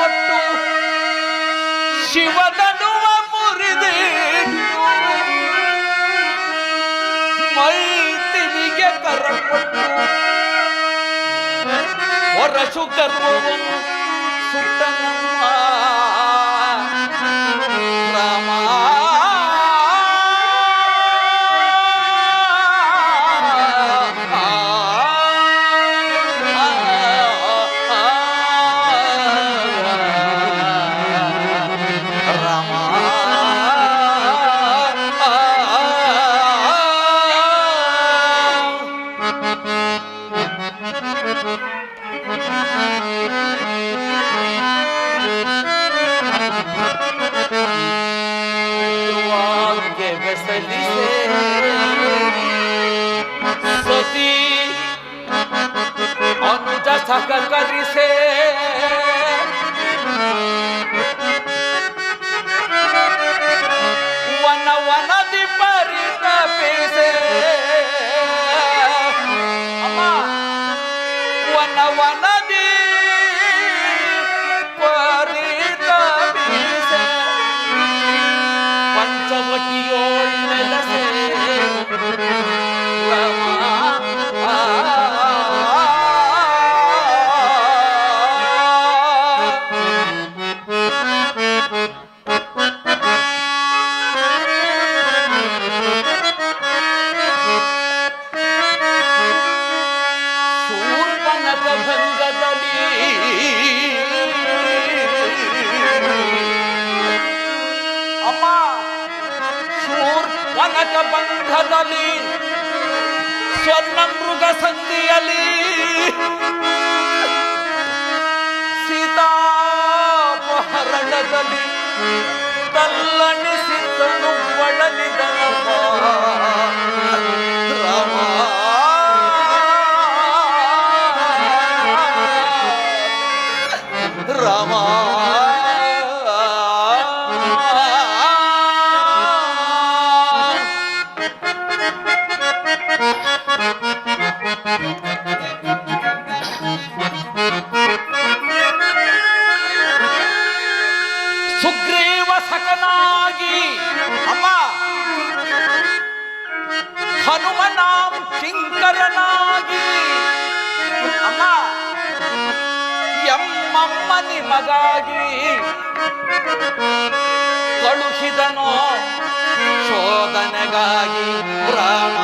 ಒಟ್ಟು ಶಿವದನುವ ಮುರಿದಿಟ್ಟು ಮೈತಿಲಿಗೆ ಕರಕೊಟ್ಟು ಹೊರಸು ಕರ್ಮವನ್ನು ಸುಟ್ಟನಮ್ಮ ರಾಮ. ಕನಕ ಬಂಧದಲ್ಲಿ ಸ್ವರ್ಣ ಮೃಗ ಸಂಧಿಯಲ್ಲಿ ಸೀತಾಪಹರಣದಲ್ಲಿ ತಲ್ಲಣಿಸಿದನು ಒಡಲಿದನಪ್ಪ ರಾಮ. ರಾಮ ಸುಗ್ರೀವ ಸಖನಾಗಿ ಅಮ್ಮ ಹನುಮನಾಂ ಕಿಂಕರನಾಗಿ ಅಮ್ಮ ಎಮ್ಮಮ್ಮ ನಿಮಗಾಗಿ ಕಳುಹಿದನೋ ಶೋಧನೆಗಾಗಿ ರಾಮ.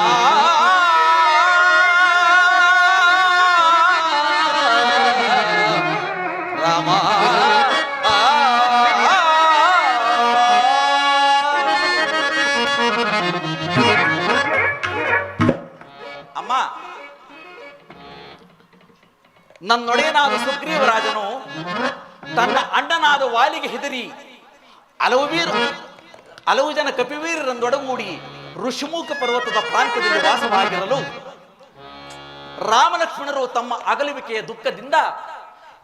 ರಾಮ ಅಮ್ಮ, ನನ್ನೊಡೆಯನಾದ ಸುಗ್ರೀವರಾಜನು ತನ್ನ ಅಣ್ಣನಾದ ವಾಲಿಗೆ ಹೆದರಿ ಹಲವು ಜನ ಕಪಿವೀರರೊಡಗೂಡಿ ಋಷಿಮುಖ ಪರ್ವತದ ಪ್ರಾಂತ್ಯದಲ್ಲಿ ವಾಸವಾಗಿರಲು ರಾಮಲಕ್ಷ್ಮಣರು ತಮ್ಮ ಅಗಲುವಿಕೆಯ ದುಃಖದಿಂದ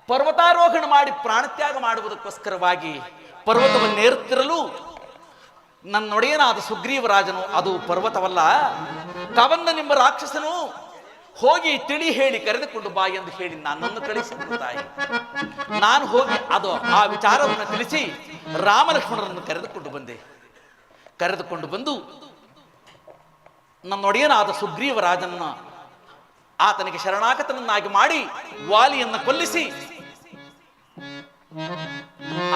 ಪರ್ವತಾರೋಹಣ ಮಾಡಿ ಪ್ರಾಣತ್ಯಾಗ ಮಾಡುವುದಕ್ಕೋಸ್ಕರವಾಗಿ ಪರ್ವತವನ್ನೇರುತ್ತಿರಲು ನನ್ನೊಡೆಯನಾದ ಸುಗ್ರೀವರಾಜನು ಅದು ಪರ್ವತವಲ್ಲ ಕವಂದನೆಂಬ ರಾಕ್ಷಸನು ಹೋಗಿ ತಿಳಿ ಹೇಳಿ ಕರೆದುಕೊಂಡು ಬಾ ಎಂದು ಹೇಳಿ ನನ್ನನ್ನು ಕಳಿಸಿದ್ರು ತಾಯಿ. ನಾನು ಹೋಗಿ ಆ ವಿಚಾರವನ್ನು ತಿಳಿಸಿ ರಾಮಲಕ್ಷ್ಮಣರನ್ನು ಕರೆದುಕೊಂಡು ಬಂದು ನನ್ನೊಡೆಯನಾದ ಸುಗ್ರೀವರಾಜನನ್ನ ಆತನಿಗೆ ಶರಣಾಗತನನ್ನಾಗಿ ಮಾಡಿ ವಾಲಿಯನ್ನು ಕೊಲ್ಲಿಸಿ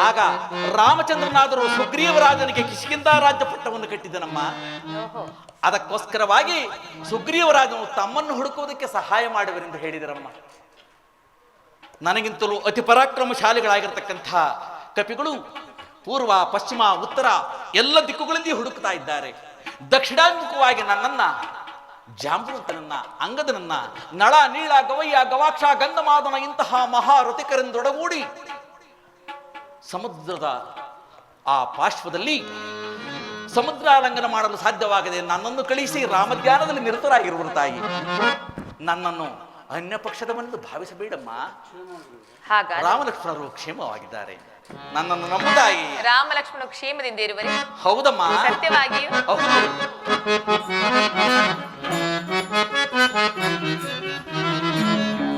ಆಗ ರಾಮಚಂದ್ರನಾದರೂ ಸುಗ್ರೀವರಾಜನಿಗೆ ಕಿಷ್ಕಿಂಧ ರಾಜ್ಯ ಪಟ್ಟವನ್ನು ಕಟ್ಟಿದನಮ್ಮ. ಅದಕ್ಕೋಸ್ಕರವಾಗಿ ಸುಗ್ರೀವರಾಜನು ತಮ್ಮನ್ನು ಹುಡುಕುವುದಕ್ಕೆ ಸಹಾಯ ಮಾಡುವರೆಂದು ಹೇಳಿದರಮ್ಮ. ನನಗಿಂತಲೂ ಅತಿ ಪರಾಕ್ರಮಶಾಲಿಗಳಾಗಿರ್ತಕ್ಕಂಥ ಕಪಿಗಳು ಪೂರ್ವ ಪಶ್ಚಿಮ ಉತ್ತರ ಎಲ್ಲ ದಿಕ್ಕುಗಳಲ್ಲಿ ಹುಡುಕ್ತಾ ಇದ್ದಾರೆ. ದಕ್ಷಿಣಾಭಿಮುಖವಾಗಿ ನನ್ನನ್ನ ಜಾಂಬವಂತನನ್ನ ಅಂಗದನನ್ನ ನಳ ನೀಳ ಗವಯ್ಯ ಗವಾಕ್ಷ ಗಂಧಮಾದನ ಇಂತಹ ಮಹಾರಥಿಕರೆಂದೊಡಗೂಡಿ ಸಮುದ್ರದ ಆ ಪಾರ್ಶ್ವದಲ್ಲಿ ಸಮುದ್ರಾಲಂಘನ ಮಾಡಲು ಸಾಧ್ಯವಾಗದೆ ನನ್ನನ್ನು ಕಳಿಸಿ ರಾಮಧ್ಯಾನದಲ್ಲಿ ನಿರತರಾಗಿರುವರು ತಾಯಿ. ನನ್ನನ್ನು ಅನ್ಯ ಪಕ್ಷದವನೆಂದು ಭಾವಿಸಬೇಡಮ್ಮ. ರಾಮಲಕ್ಷ್ಮಣರು ಕ್ಷೇಮವಾಗಿದ್ದಾರೆ. ನನ್ನನ್ನು ನಮ್ಮ ತಾಯಿ. ರಾಮಲಕ್ಷ್ಮಣ ಕ್ಷೇಮದಿಂದ ಇರುವರೆ? ಹೌದಮ್ಮ, ಸತ್ಯವಾಗಿಯೂ ಹೌದು.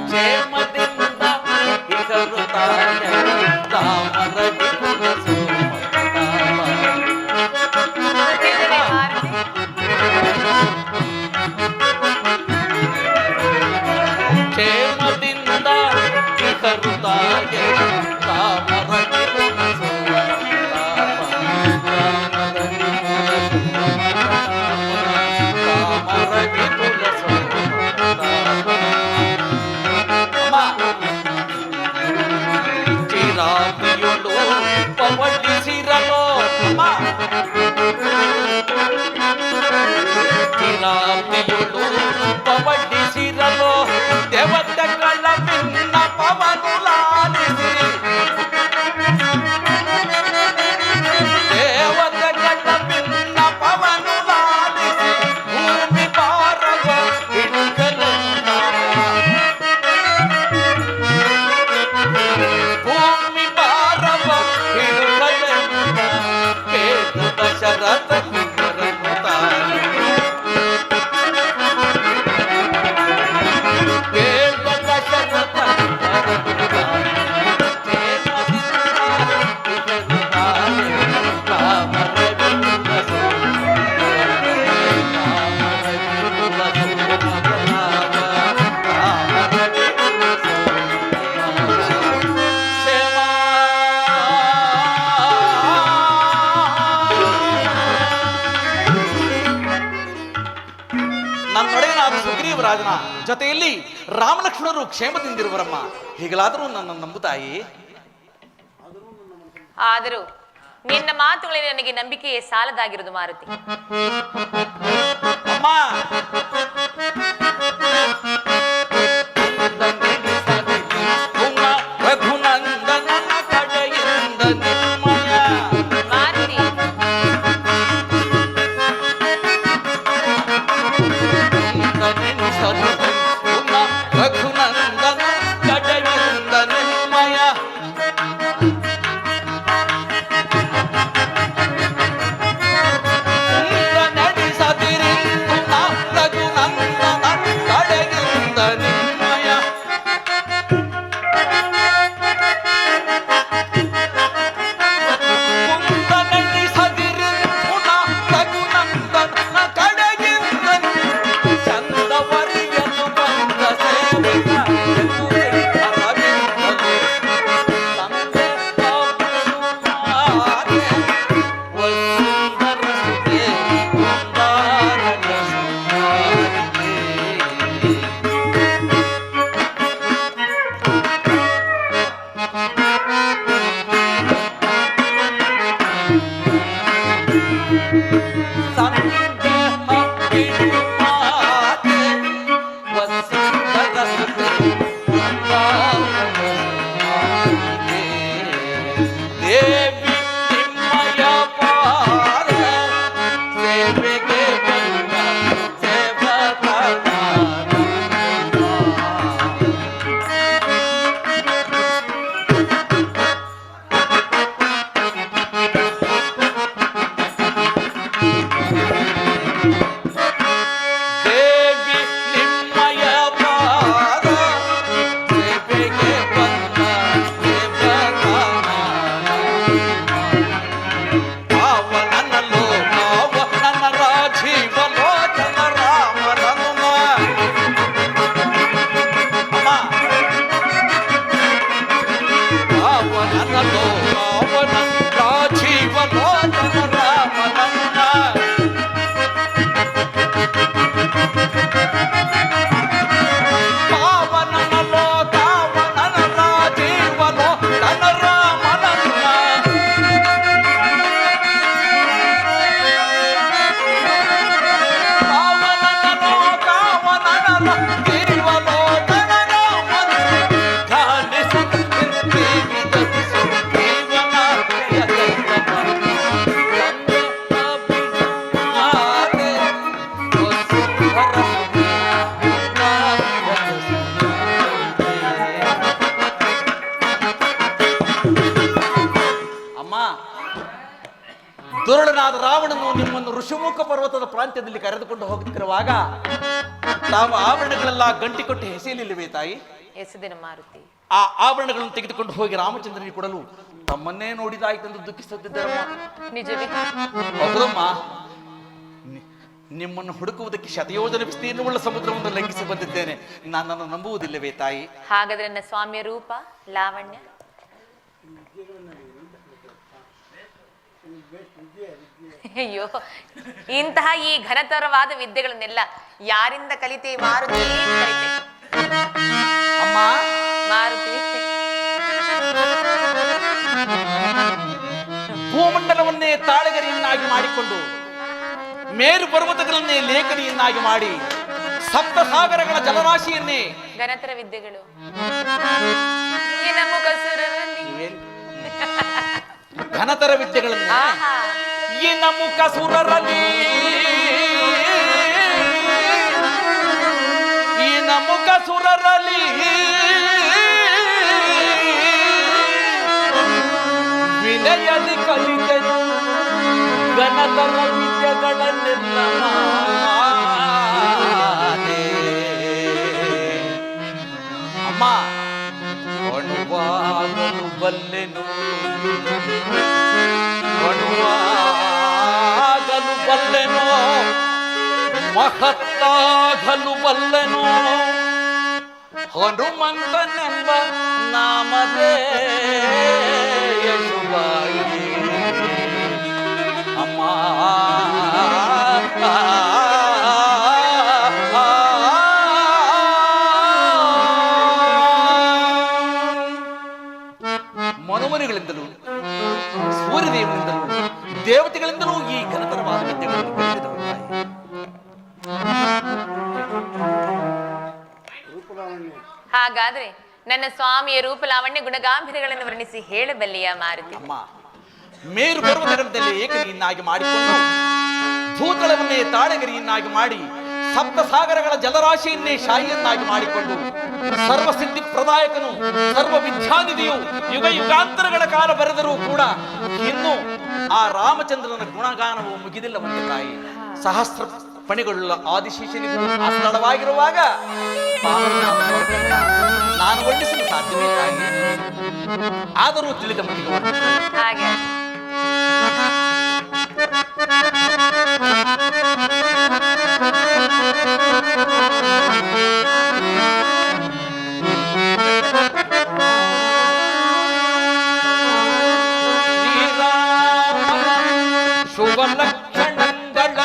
ಕ್ಷೇಮದಿಂದ ಇರುತ್ತಾರೆ ತಾಮರದಿ ಕ್ಷೇಮದಿಂದ ಇರುತ್ತಾರೆ ತಾಮರದಿ ಚಿರಾಪಿಯೊಳು ಪವಡಿಸಿರಲೋ ಚಿರಾಪಿಯೊಳು ಪವಡಿಸಿರಲೋ ದೇವತೆಗಳ ಭಿನ್ನ ಪವನು ಲಾಲಿಸಿ ದೇವತೆಗಳ ಭಿನ್ನ ಪವನು ಲಾಲಿಸಿ ಭೂಮಿ ಭಾರವ ಹಿಡಿದಲನ್ನ ಭೂಮಿ ಭಾರವ ಹಿಡಿದಲನ್ನ ಕೇತ ದಶರಥ ಕುಮಾರನು ಕೇತ ದಶರಥ ನನ್ನೊಡೆಯನಾದ ಸುಗ್ರೀವರಾಜನ ಜೊತೆಯಲ್ಲಿ ರಾಮಲಕ್ಷ್ಮಣರು ಕ್ಷೇಮದಿಂದಿರುವರಮ್ಮ. ಹೀಗಲಾದರೂ ನನ್ನ ನಂಬುತ್ತಾಯಿ. ಆದರೂ ನಿನ್ನ ಮಾತುಗಳಲ್ಲಿ ನನಗೆ ನಂಬಿಕೆಯೇ ಸಾಲದಾಗಿರುವುದು ಮಾರುತಿ. ಅಮ್ಮ ರಘುನಂದನ ಕಡೆಯಿಂದ ನಿಮ್ಮಯ ಮಾರುತಿ, ರಘುನಂದನ ಕಡೆಯಿಂದ ನಿಮ್ಮಯ ನಡೆಸದಿರಿ ರಘುನಂದನ ಕಡೆಯಿಂದ ನಿಮ್ಮಯ ನಡೆಸದಿರಿ ರಘುನಂದನ ಕಡೆಯಿಂದ ಚಂದವರಿಯಲು ಬಂದ ಸೇವಕ ದೇವಿ ನಿಮ್ಮಯ ಪಾದ ಸೇವೆಗೆ ಬಂದ ಸೇವಕನಾದ. ದೇವಿ ನಿಮ್ಮಯ ಪಾದ ಸೇವೆಗೆ ಬಂದ ಸೇವಕನಾದ. ಪಾವನನಲ್ಲೋ ಪಾವನನ ರಾಜೀವಲೋಚನ ರಾಮನನುಮ. ಅಮ್ಮ ಪಾವನನಲ್ಲೋ ಪಾವನ ರಾಜೀವಲೋಚನ ರಾಮನನುಮ. ಪಾವನನಲ್ಲೋ ಪಾವನನ ರಾಜೀವಲೋಚನ ರಾಮನನುಮ. ಪಾವನನೋ ಕಾವನನನ ಗಿರಿವಲೋಚನ ರಾಮನ. ಗಾಲಿಸುತ್ತ ಜೀವಿತವಿಸು ಜೀವನಾರ್ತೆಯ ದೈವವ. ತಂದೆ ಅಭಿಮಾನೆ ವಸುಂಧರ ಸುತೆ ಅಮ್ಮ, ದುರುಳನಾದ ರಾವಣನು ನಿಮ್ಮನ್ನು ಋಷಿಮುಖ ಪರ್ವತದ ಪ್ರಾಂತ್ಯದಲ್ಲಿ ಕರೆದುಕೊಂಡು ಹೋಗುತ್ತಿರುವಾಗ ತಾವು ಆಭರಣಗಳೆಲ್ಲ ಗಂಟಿಕೊಟ್ಟು ಹೆಸೆಯಲಿಲ್ಲವೇ ತಾಯಿ? ಎಸೆದಿನ ಮಾರುತಿ. ಆ ಆಭರಣಗಳನ್ನು ತೆಗೆದುಕೊಂಡು ಹೋಗಿ ರಾಮಚಂದ್ರನಿಗೆ ಕೊಡಲು ತಮ್ಮನ್ನೇ ನೋಡಿದಾಯ್ತೆಂದು ದುಃಖಿಸುತ್ತಿದ್ದರಮ್ಮ. ನಿಜವೇ? ಹೌದಮ್ಮ. ನಿಮ್ಮನ್ನು ಹುಡುಕುವುದಕ್ಕೆ ಶತಯೋಜನ ವಿಸ್ತೀರ್ಣವುಳ್ಳ ಸಮುದ್ರವನ್ನು ಲಂಘಿಸಿ ಬಂದಿದ್ದೇನೆ. ನನ್ನನ್ನು ನಂಬುವುದಿಲ್ಲವೇ ತಾಯಿ? ಹಾಗಾದ್ರೆ ನನ್ನ ಸ್ವಾಮಿಯ ರೂಪ ಲಾವಣ್ಯ ಅಯ್ಯೋ, ಇಂತಹ ಈ ಘನತರವಾದ ವಿದ್ಯೆಗಳನ್ನೆಲ್ಲ ಯಾರಿಂದ ಕಲಿತೆ ಮಾರುತಿ? ಕಲಿತೆ ಅಮ್ಮ. ಮಾರುತಿ. ಭೂಮಂಡಲವನ್ನೇ ತಾಳಗರಿಯನ್ನಾಗಿ ಮಾಡಿಕೊಂಡು ಮೇರು ಪರ್ವತಗಳನ್ನೇ ಲೇಖನಿಯನ್ನಾಗಿ ಮಾಡಿ ಸಪ್ತ ಸಾಗರಗಳ ಜಲರಾಶಿಯನ್ನೇ ಘನತರ ವಿದ್ಯೆಗಳು ಈ ನಮ್ಮ ಕಸುರರಲ್ಲಿ. ಘನತರ ವಿದ್ಯೆಗಳನ್ನು ಆಹಾ, ಈ ನಮ್ಮುಖ ಸುರರಲ್ಲಿ ಈ ನಮ್ಮುಖ ಸುರರಲ್ಲಿ ವಿನಯದಿ ಕಲಿತೆನು ಘನತರ ವಿದ್ಯೆಗಳನ್ನೆಲ್ಲ ಮಾಡೆ. ಅಮ್ಮ, ಒಣುವಾಗಲು ಬಲ್ಲೆನು ಒಣುವಾಗಲು ಬಲ್ಲೆನು ಮಹತ್ತಾಗಲು ಬಲ್ಲೆನು ಹನುಮಂತನೆಂಬ ನಾಮದೇ ಯಶುವಾಗಿ. ಅಮ್ಮ ಮನುಮನಿಗಳಿಂದಲೂ ಸೂರ್ಯದೇವನಿಂದಲೂ ಹಾಗಾದ್ರೆ ನನ್ನ ಸ್ವಾಮಿಯ ರೂಪ ಲಾವಣ್ಯ ಗುಣಗಾಂಭೀರ್ಯಗಳನ್ನು ವರ್ಣಿಸಿ ಹೇಳಬಲ್ಲೆಯ ಮಾರುತಿ? ಅಮ್ಮ, ಮೇರು ಪರ್ವತದಲ್ಲಿ ಏಕನಿಯನ್ನಾಗಿ ಮಾಡಿಕೊಂಡು ಭೂತಳವನ್ನೇ ತಾಳಗಿರಿಯನ್ನಾಗಿ ಮಾಡಿ ಸಪ್ತ ಸಾಗರಗಳ ಜಲರಾಶಿಯನ್ನೇ ಶಾಯಿಯನ್ನಾಗಿ ಮಾಡಿಕೊಂಡು ಸರ್ವಸಿದ್ಧಿ ಪ್ರದಾಯಕನು ಸರ್ವ ವಿದ್ಯಾನಿಧಿಯು ಯುಗ ಯುಗಾಂತರಗಳ ಕಾಲ ಬರೆದರೂ ಕೂಡ ಇನ್ನು ಆ ರಾಮಚಂದ್ರನ ಗುಣಗಾನವು ಮುಗಿದಿಲ್ಲವಂತೆ ತಾಯಿ. ಸಹಸ್ರ ಪಣಿಗಳುಳ್ಳ ಆದಿಶೇಷನಿಗೂ ಆ ಸ್ಥಳವಾಗಿರುವಾಗ ನಾನು ವರ್ಣಿಸಲು ಸಾಧ್ಯವೇ ತಾಯಿ? ಆದರೂ ತಿಳಿದ ಮಟ್ಟಿಗೆ ಹಾಗೆ ಶುಭ ಲಕ್ಷಣಗಳ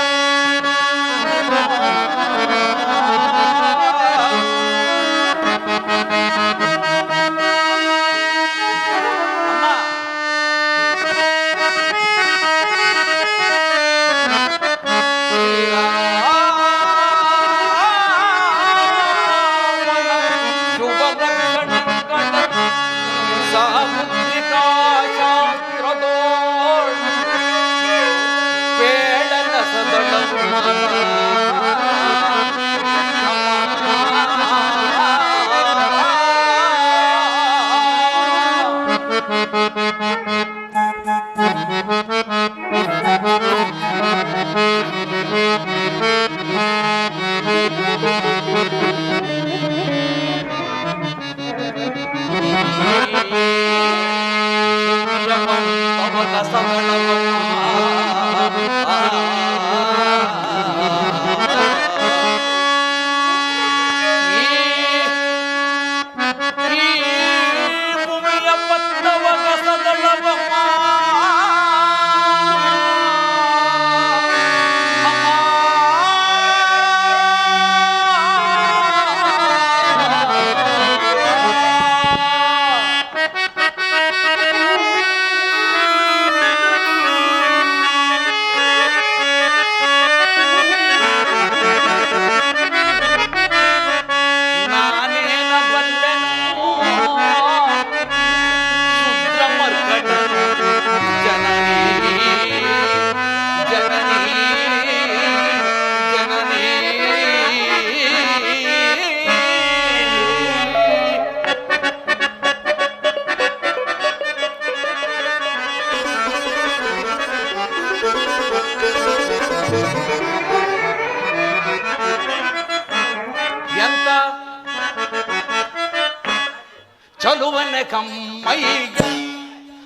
ಚಲುವನ ಕಮ್ಮಯ್ಯ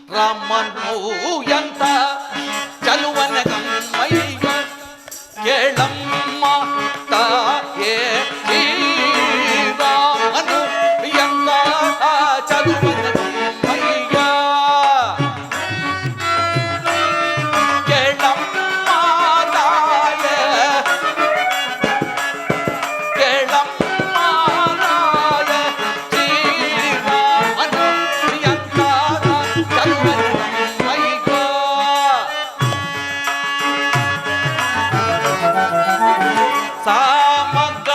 ರಾಮನು ಎಂತ ಚಲುವನ ಕಮ್ಮಯ್ಯ ಕೇಳಮ್ಮ ತಾಯೇ ರಾಮನು ಎಂತ ಚಲುವನ ಕಮ್ಮಯ್ಯ ಕೇಳಮ್ಮ ತಾಯೇ ಕೇಳಮ್ಮ ಸಾಮಗ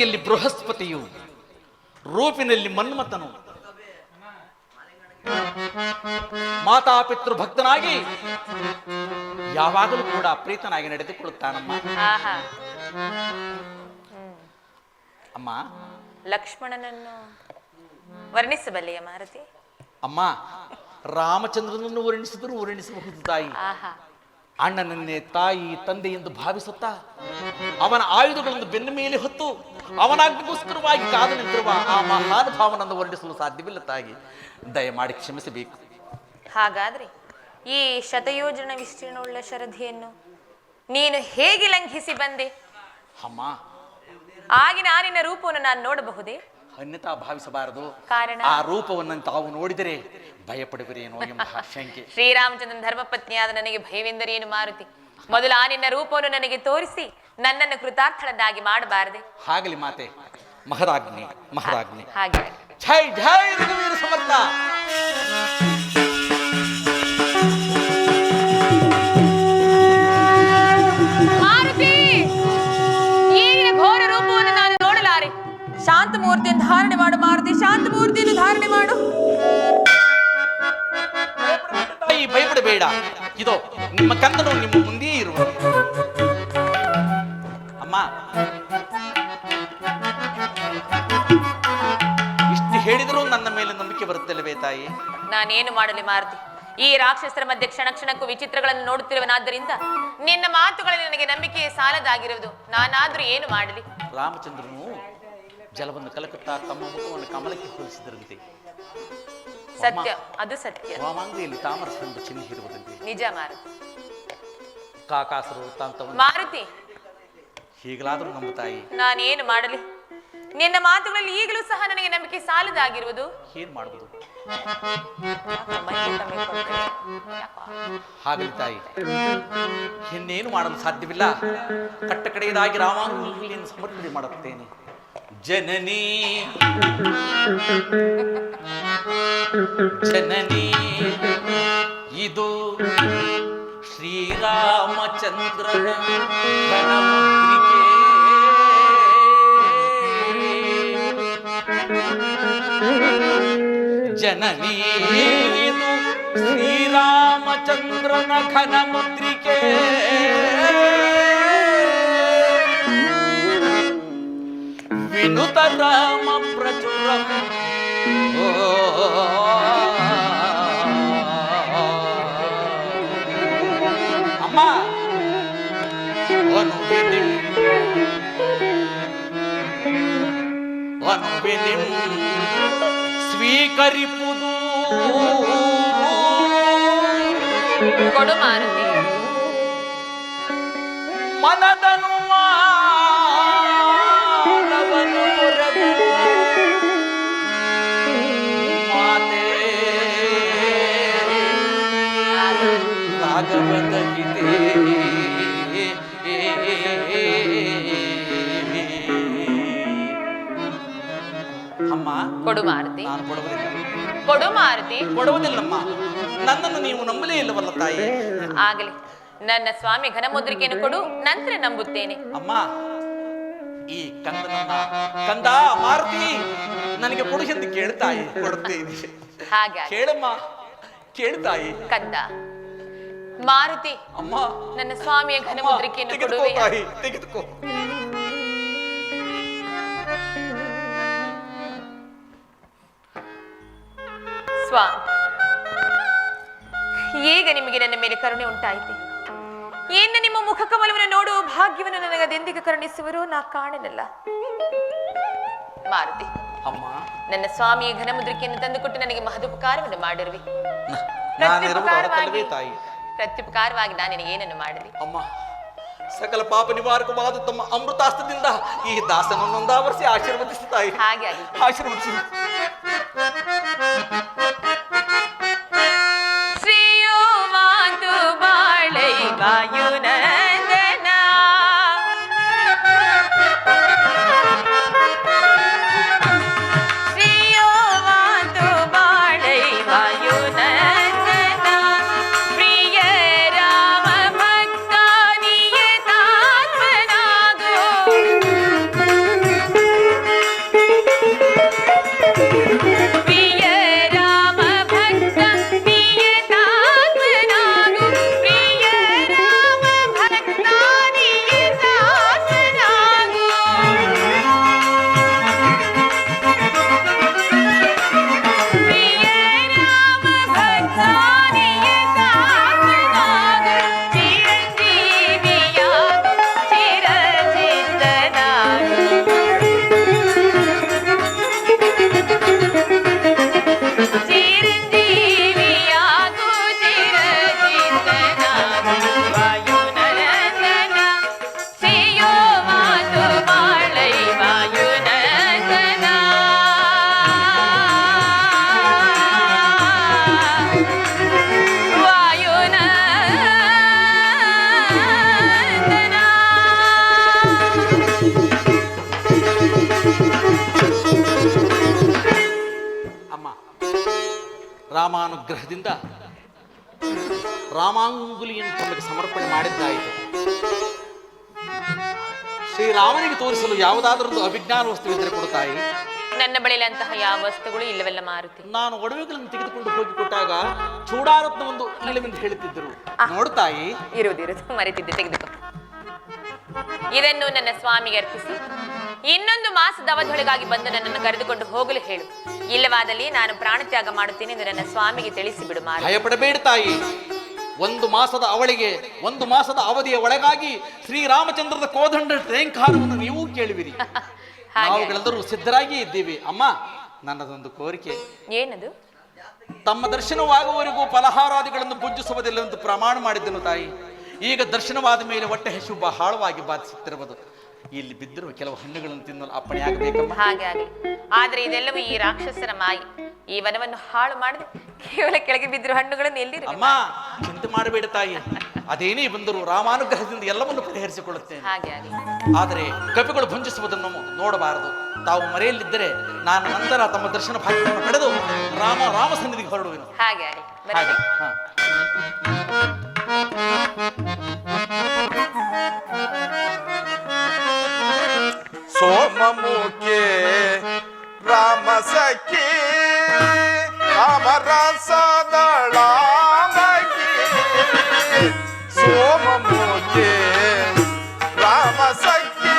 ಬುದ್ಧಿಯಲ್ಲಿ ಬೃಹಸ್ಪತಿಯು, ರೂಪಿನಲ್ಲಿ ಮನ್ಮಥನು, ಮಾತಾಪಿತೃ ಭಕ್ತನಾಗಿ ಯಾವಾಗಲೂ ಕೂಡ ಪ್ರೀತನಾಗಿ ನಡೆದುಕೊಳ್ಳುತ್ತಾನಮ್ಮ. ಆಹಾ. ಅಮ್ಮ, ಲಕ್ಷ್ಮಣನನ್ನು ವರ್ಣಿಸಬಲ್ಲೆಯ ಮಾರುತಿ? ಅಮ್ಮ, ರಾಮಚಂದ್ರನನ್ನು ವರ್ಣಿಸಬಹುದು ತಾಯಿ. ಆಹಾ. ಅಣ್ಣನನ್ನೇ ತಾಯಿ ತಂದೆ ಎಂದು ಭಾವಿಸುತ್ತಾ ಅವನ ಆಯುಧಗಳನ್ನು ಬೆನ್ನ ಮೇಲೆ ಹೊತ್ತು ಅವನಾಗ್ನಿಗೋಸ್ಕರವಾಗಿ ಕಾದು ನಿಂತಿರುವ ಆ ಮಹಾನುಭಾವನನ್ನು ವರ್ಣಿಸಲು ಸಾಧ್ಯವಿಲ್ಲ ತಾಯಿ, ದಯಮಾಡಿ ಕ್ಷಮಿಸಬೇಕು. ಹಾಗಾದ್ರೆ ಈ ಶತಯೋಜನ ವಿಸ್ತೀರ್ಣವುಳ್ಳ ಶರಧಿಯನ್ನು ನೀನು ಹೇಗೆ ಲಂಘಿಸಿ ಬಂದೆ? ಅಮ್ಮ, ಆಗಿನ ನಿನ್ನ ರೂಪವನ್ನು ನಾನು ನೋಡಬಹುದೇ? ಅನ್ಯತಾ ಭಾವಿಸಬಾರದು. ಕಾರಣ? ಆ ರೂಪವನ್ನು ತಾವು ನೋಡಿದರೆ ಭಯಪಡುವಿರೇನೋ ಎಂಬ ಶಂಕೆ. ಶ್ರೀರಾಮಚಂದ್ರನ ಧರ್ಮಪತ್ನಿಯಾದ ನನಗೆ ಭಯವೆಂದರೇನು ಮಾರುತಿ? ಮೊದಲು ಆ ನಿನ್ನ ರೂಪವನ್ನು ನನಗೆ ತೋರಿಸಿ ನನ್ನನ್ನು ಕೃತಾರ್ಥಳನ್ನಾಗಿ ಮಾಡಬಾರದೆ? ಹಾಗಲಿ ಮಾತೆ, ಮಹದಾಗ್ನಿ ಮಹದಾಗ್ನಿ. ಹಾಗೆ ಜೈ ಜೈ ರಘುವೀರ ಸಮರ್ಥ. ಮಾರುತಿ, ಈಗಿನ ಘೋರ ರೂಪವನ್ನು ನಾನು ನೋಡಲಾರೆ. ಶಾಂತಮೂರ್ತಿಯನ್ನು ಧಾರಣೆ ಮಾಡು ಮಾರುತಿ, ಶಾಂತಮೂರ್ತಿಯನ್ನು ಧಾರಣೆ ಮಾಡು. ತಾಯಿ, ಭಯಪಡಬೇಡ. ಇದೋ ನಿಮ್ಮ ಕಂದನು ನಿಮ್ಮ ಮುಂದೆ ಇರುವ. ಅಮ್ಮ, ಇಷ್ಟು ಹೇಳಿದರೂ ನನ್ನ ಮೇಲೆ ನಂಬಿಕೆ ಬರುತ್ತಲ್ಲವೇ ತಾಯಿ? ನಾನೇನು ಮಾಡಲಿ ಮಾರುತಿ? ಈ ರಾಕ್ಷಸರ ಮಧ್ಯೆ ಕ್ಷಣ ಕ್ಷಣಕ್ಕೂ ವಿಚಿತ್ರಗಳನ್ನು ನೋಡುತ್ತಿರುವನಾದ್ದರಿಂದ ನಿನ್ನ ಮಾತುಗಳಲ್ಲಿ ನನಗೆ ನಂಬಿಕೆ ಸಾಲದಾಗಿರುವುದು. ನಾನಾದ್ರೂ ಏನು ಮಾಡಲಿ? ರಾಮಚಂದ್ರನು ಜಲವನ್ನು ಕಲಕುತ್ತಾ ತಮ್ಮ ಮುಖವನ್ನು ಕಮಲಕ್ಕೆ ಹೋಲಿಸಿದರಂತೆ. ಸತ್ಯ, ಅದು ಸತ್ಯ. ವಾಮಾಂಗಿಯಲ್ಲಿ ತಾಮರಸವೆಂಬ ಚಿಹ್ನೆ ಇರುವುದಂತೆ. ನಿಜ ಮಾರುತಿ. ಕಾಕಾಸರು ತಾಂತವನ್ನು ಮಾರುತಿ, ಹೀಗಲಾದರೂ ನಂಬು ತಾಯಿ. ನಾನೇನು ಮಾಡಲಿ? ನಿನ್ನ ಮಾತುಗಳಲ್ಲಿ ಈಗಲೂ ಸಹ ನನಗೆ ನಂಬಿಕೆ ಸಾಲದಾಗಿರುವುದು. ಏನ್ ಮಾಡುವುದು? ಮೈಗೆ ತಮ್ಮೆ ಕೊಟ್ಟರೆ. ಹಾಗಲಿ ತಾಯಿ, ಇನ್ನೇನು ಮಾಡಲು ಸಾಧ್ಯವಿಲ್ಲ. ಕಟ್ಟ ಕಡೆಯದಾಗಿ ರಾಮಾಂಗಿಯನ್ನು ಸಮರ್ಪಣೆ ಮಾಡುತ್ತೇನೆ. ಜನನಿ ಜನನಿ, ಇದು ಶ್ರೀರಾಮಚಂದ್ರನ ಘನಮುದ್ರಿಕೆ. ಜನನಿ, ಇದು ಶ್ರೀರಾಮಚಂದ್ರನ ಘನಮುದ್ರಿಕೆ. ವಿನುತ ರಾಮ ಪ್ರಚುರಂ. ಅಮ್ಮ, ಅನುವಿನಿಂ ಅನುವಿನಿಂ ಸ್ವೀಕರಿಪುದು. ಕೊಡು ಮಾರುತಿ. ಮನದನು ಮಾನವನು ತೊರೆದು ಮಾತೆ ರಾಘವದ ಹಿತೆ. ಅಮ್ಮ, ಕೊಡು ಮಾರುತಿ. ನಾನು ಕೊಡುವುದಿಲ್ಲ. ಕೊಡು ಮಾರುತಿ. ಕೊಡುವುದಿಲ್ಲಮ್ಮ. ನನ್ನನ್ನು ನೀವು ನಂಬಲೇ ಇಲ್ಲವಲ್ಲ ತಾಯಿ? ಆಗಲಿ, ನನ್ನ ಸ್ವಾಮಿ ಘನಮುದ್ರಿಕೆಯನ್ನು ಕೊಡು, ನಂತರ ನಂಬುತ್ತೇನೆ. ಅಮ್ಮ, ಈ ಕಂದನನ್ನ ಕಂದ ಮಾರುತಿ ನನಗೆ ಕೊಡು ಎಂದು ಕೇಳ್ತಾಯಿ, ಕೊಡುತ್ತೇನೆ. ಹಾಗೆ ಕೇಳಮ್ಮ, ಕೇಳ್ತಾಯಿ. ಕಂದ ಮಾರುತಿ, ಅಮ್ಮ, ನನ್ನ ಸ್ವಾಮಿಯ ಘನಮುದ್ರಿಕೆಯನ್ನು ತೆಗೆದುಕೋ ಕೊಡುವೆ. ತಾಯಿ, ತೆಗೆದುಕೋ. ಸ್ವಾಮಿ, ಈಗ ನಿಮಗೆ ನನ್ನ ಮೇಲೆ ಕರುಣೆ ಉಂಟಾಯಿತೆ. ಇನ್ನು ನಿಮ್ಮ ಮುಖ ಕಮಲವನ್ನು ನೋಡುವ ಭಾಗ್ಯವನ್ನು ನನಗದೆಂದಿಗೆ ಕರುಣಿಸುವರು ನಾ ಕಾಣೆನಲ್ಲ. ಮಾರುತಿ, ಅಮ್ಮ, ನನ್ನ ಸ್ವಾಮಿಯ ಘನಮುದ್ರಿಕೆಯನ್ನು ತಂದುಕೊಟ್ಟು ನನಗೆ ಮಹದುಪಕಾರವನ್ನು ಮಾಡಿರುವೆ. ನಾನಿರುವುದು ಅವತ್ತಲ್ಲವೇ ತಾಯಿ? ಪ್ರತ್ಯುಪಕಾರವಾಗಿ ನಾನು ನಿನಗೆ ಏನನ್ನು ಮಾಡಲಿ? ಅಮ್ಮ, ಸಕಲ ಪಾಪ ನಿವಾರಕವಾದ ತಮ್ಮ ಅಮೃತಾಸ್ತ್ರದಿಂದ ಈ ದಾಸನನ್ನೊಂದಾವರಿಸಿ ಆಶೀರ್ವದಿಸಿ ತಾಯಿ. ಹಾಗೆ ಆಗಲಿ. ಆಶೀರ್ವದಿಸಿ. ಶ್ರೀಯೋ ಮಾತು ಬಾಳೈ ವಾಯುನಂದನ, ಶ್ರೀಯೋ ಮಾತು ಬಾಳೈ ವಾಯುನಂದನ, ಪ್ರಿಯ ರಾಮ ಭಕ್ತ ನಿಯತಾತ್ಮನಾಗೋ. ರಾಮಾನುಗ್ರಹದಿಂದ ರಾಮಾಂಗುಲಿಯನ್ನು ತಮಗೆ ಸಮರ್ಪಣೆ ಮಾಡಿದ್ದಾಯಿತು. ಶ್ರೀರಾಮನಿಗೆ ತೋರಿಸಲು ಯಾವುದಾದರೊಂದು ಅಭಿಜ್ಞಾನ ವಸ್ತುವಿದ್ದರೆ ಕೊಡುತ್ತಾಯಿ. ನನ್ನ ಬಳಿಯಲ್ಲಿ ಅಂತಹ ಯಾವ ವಸ್ತುಗಳು ಇಲ್ಲವಲ್ಲ ಮಾರುತಿ. ನಾನು ಒಡವೆಗಳನ್ನು ತೆಗೆದುಕೊಂಡು ಹೋಗಿ ಕೊಟ್ಟಾಗ ಚೂಡಾರತ್ನವೊಂದು ಇಲ್ಲವೆಂದು ಹೇಳುತ್ತಿದ್ದರು. ನೋಡ್ತಾಯಿ, ಇರುವುದು ಮರೆತಿದ್ದೆ, ತೆಗೆದುಕೋ. ಇದನ್ನು ನನ್ನ ಸ್ವಾಮಿಗೆ ಅರ್ಪಿಸಿ ಇನ್ನೊಂದು ಮಾಸದ ಅವಧಿಯೊಳಗಾಗಿ ಬಂದು ನನ್ನನ್ನು ಕರೆದುಕೊಂಡು ಹೋಗಲು ಹೇಳು. ಇಲ್ಲವಾದಲ್ಲಿ ನಾನು ಪ್ರಾಣತ್ಯಾಗ ಮಾಡುತ್ತೇನೆ ಎಂದು ನನ್ನ ಸ್ವಾಮಿಗೆ ತಿಳಿಸಿಬಿಡು. ಭಯಪಡಬೇಡ ತಾಯಿ. ಒಂದು ಮಾಸದ ಅವಧಿಯ ಒಳಗಾಗಿ ಶ್ರೀರಾಮಚಂದ್ರದ ಕೋದಂಡ ರೇಂಕಾರವನ್ನು ನೀವು ಕೇಳುವಿರಿ. ನಾವುಗಳೆಲ್ಲರೂ ಸಿದ್ಧರಾಗಿ ಇದ್ದೀವಿ. ಅಮ್ಮ, ನನ್ನದೊಂದು ಕೋರಿಕೆ. ಏನದು? ತಮ್ಮ ದರ್ಶನವಾಗುವವರೆಗೂ ಫಲಹಾರಾದಿಗಳನ್ನು ಭುಜಿಸುವುದಿಲ್ಲ ಎಂದು ಪ್ರಮಾಣ ಮಾಡಿದ್ದನು ತಾಯಿ. ಈಗ ದರ್ಶನವಾದ ಮೇಲೆ ಹೊಟ್ಟೆ ಹಸಿವು ಬಹಳವಾಗಿ ಬಾಧಿಸುತ್ತಿರುವುದು. ಇಲ್ಲಿ ಬಿದ್ದಿರುವ ಕೆಲವು ಹಣ್ಣುಗಳನ್ನು ತಿನ್ನಲು ಅಪ್ಪಣೆ ಆಗಬೇಕಮ್ಮ. ಹಾಗೆ ಆಗಲಿ. ಆದರೆ ಇದೆಲ್ಲವೂ ಈ ರಾಕ್ಷಸರ ಮಾಯಿ. ಈ ವನವನ್ನು ಹಾಳು ಮಾಡದೆ ಕೇವಲ ಕೆಳಗೆ ಬಿದ್ದಿರುವ ಹಣ್ಣುಗಳನ್ನು ಎಲ್ಲಿ? ಅಮ್ಮ, ಚಿಂತೆ ಮಾಡಬೇಡ ತಾಯಿ. ಅದೇನೇ ಬಂದರೂ ರಾಮಾನುಗ್ರಹದಿಂದ ಎಲ್ಲವನ್ನು ಪರಿಹರಿಸಿಕೊಳ್ಳುತ್ತೇನೆ. ಹಾಗೆ ಆಗಲಿ. ಆದರೆ ಕಪಿಗಳು ಭುಂಜಿಸುವುದನ್ನು ನೋಡಬಾರದು. ತಾವು ಮರೆಯಲ್ಲಿದ್ದರೆ ನಾನು ನಂತರ ತಮ್ಮ ದರ್ಶನ ಭಾಗ್ಯವನ್ನು ಪಡೆದು ರಾಮ ಸನ್ನಿಧಿಗೆ ಹೊರಡುವೆನು. ಹಾಗೆ ಆಗಲಿ. ಹಾಗೆ ಸೋಮಮುಖಿ ರಾಮ ಸಖಿ ಅಮರಸದಳಾಮಕಿ ಸೋಮಮುಖಿ ರಾಮ ಸಖಿ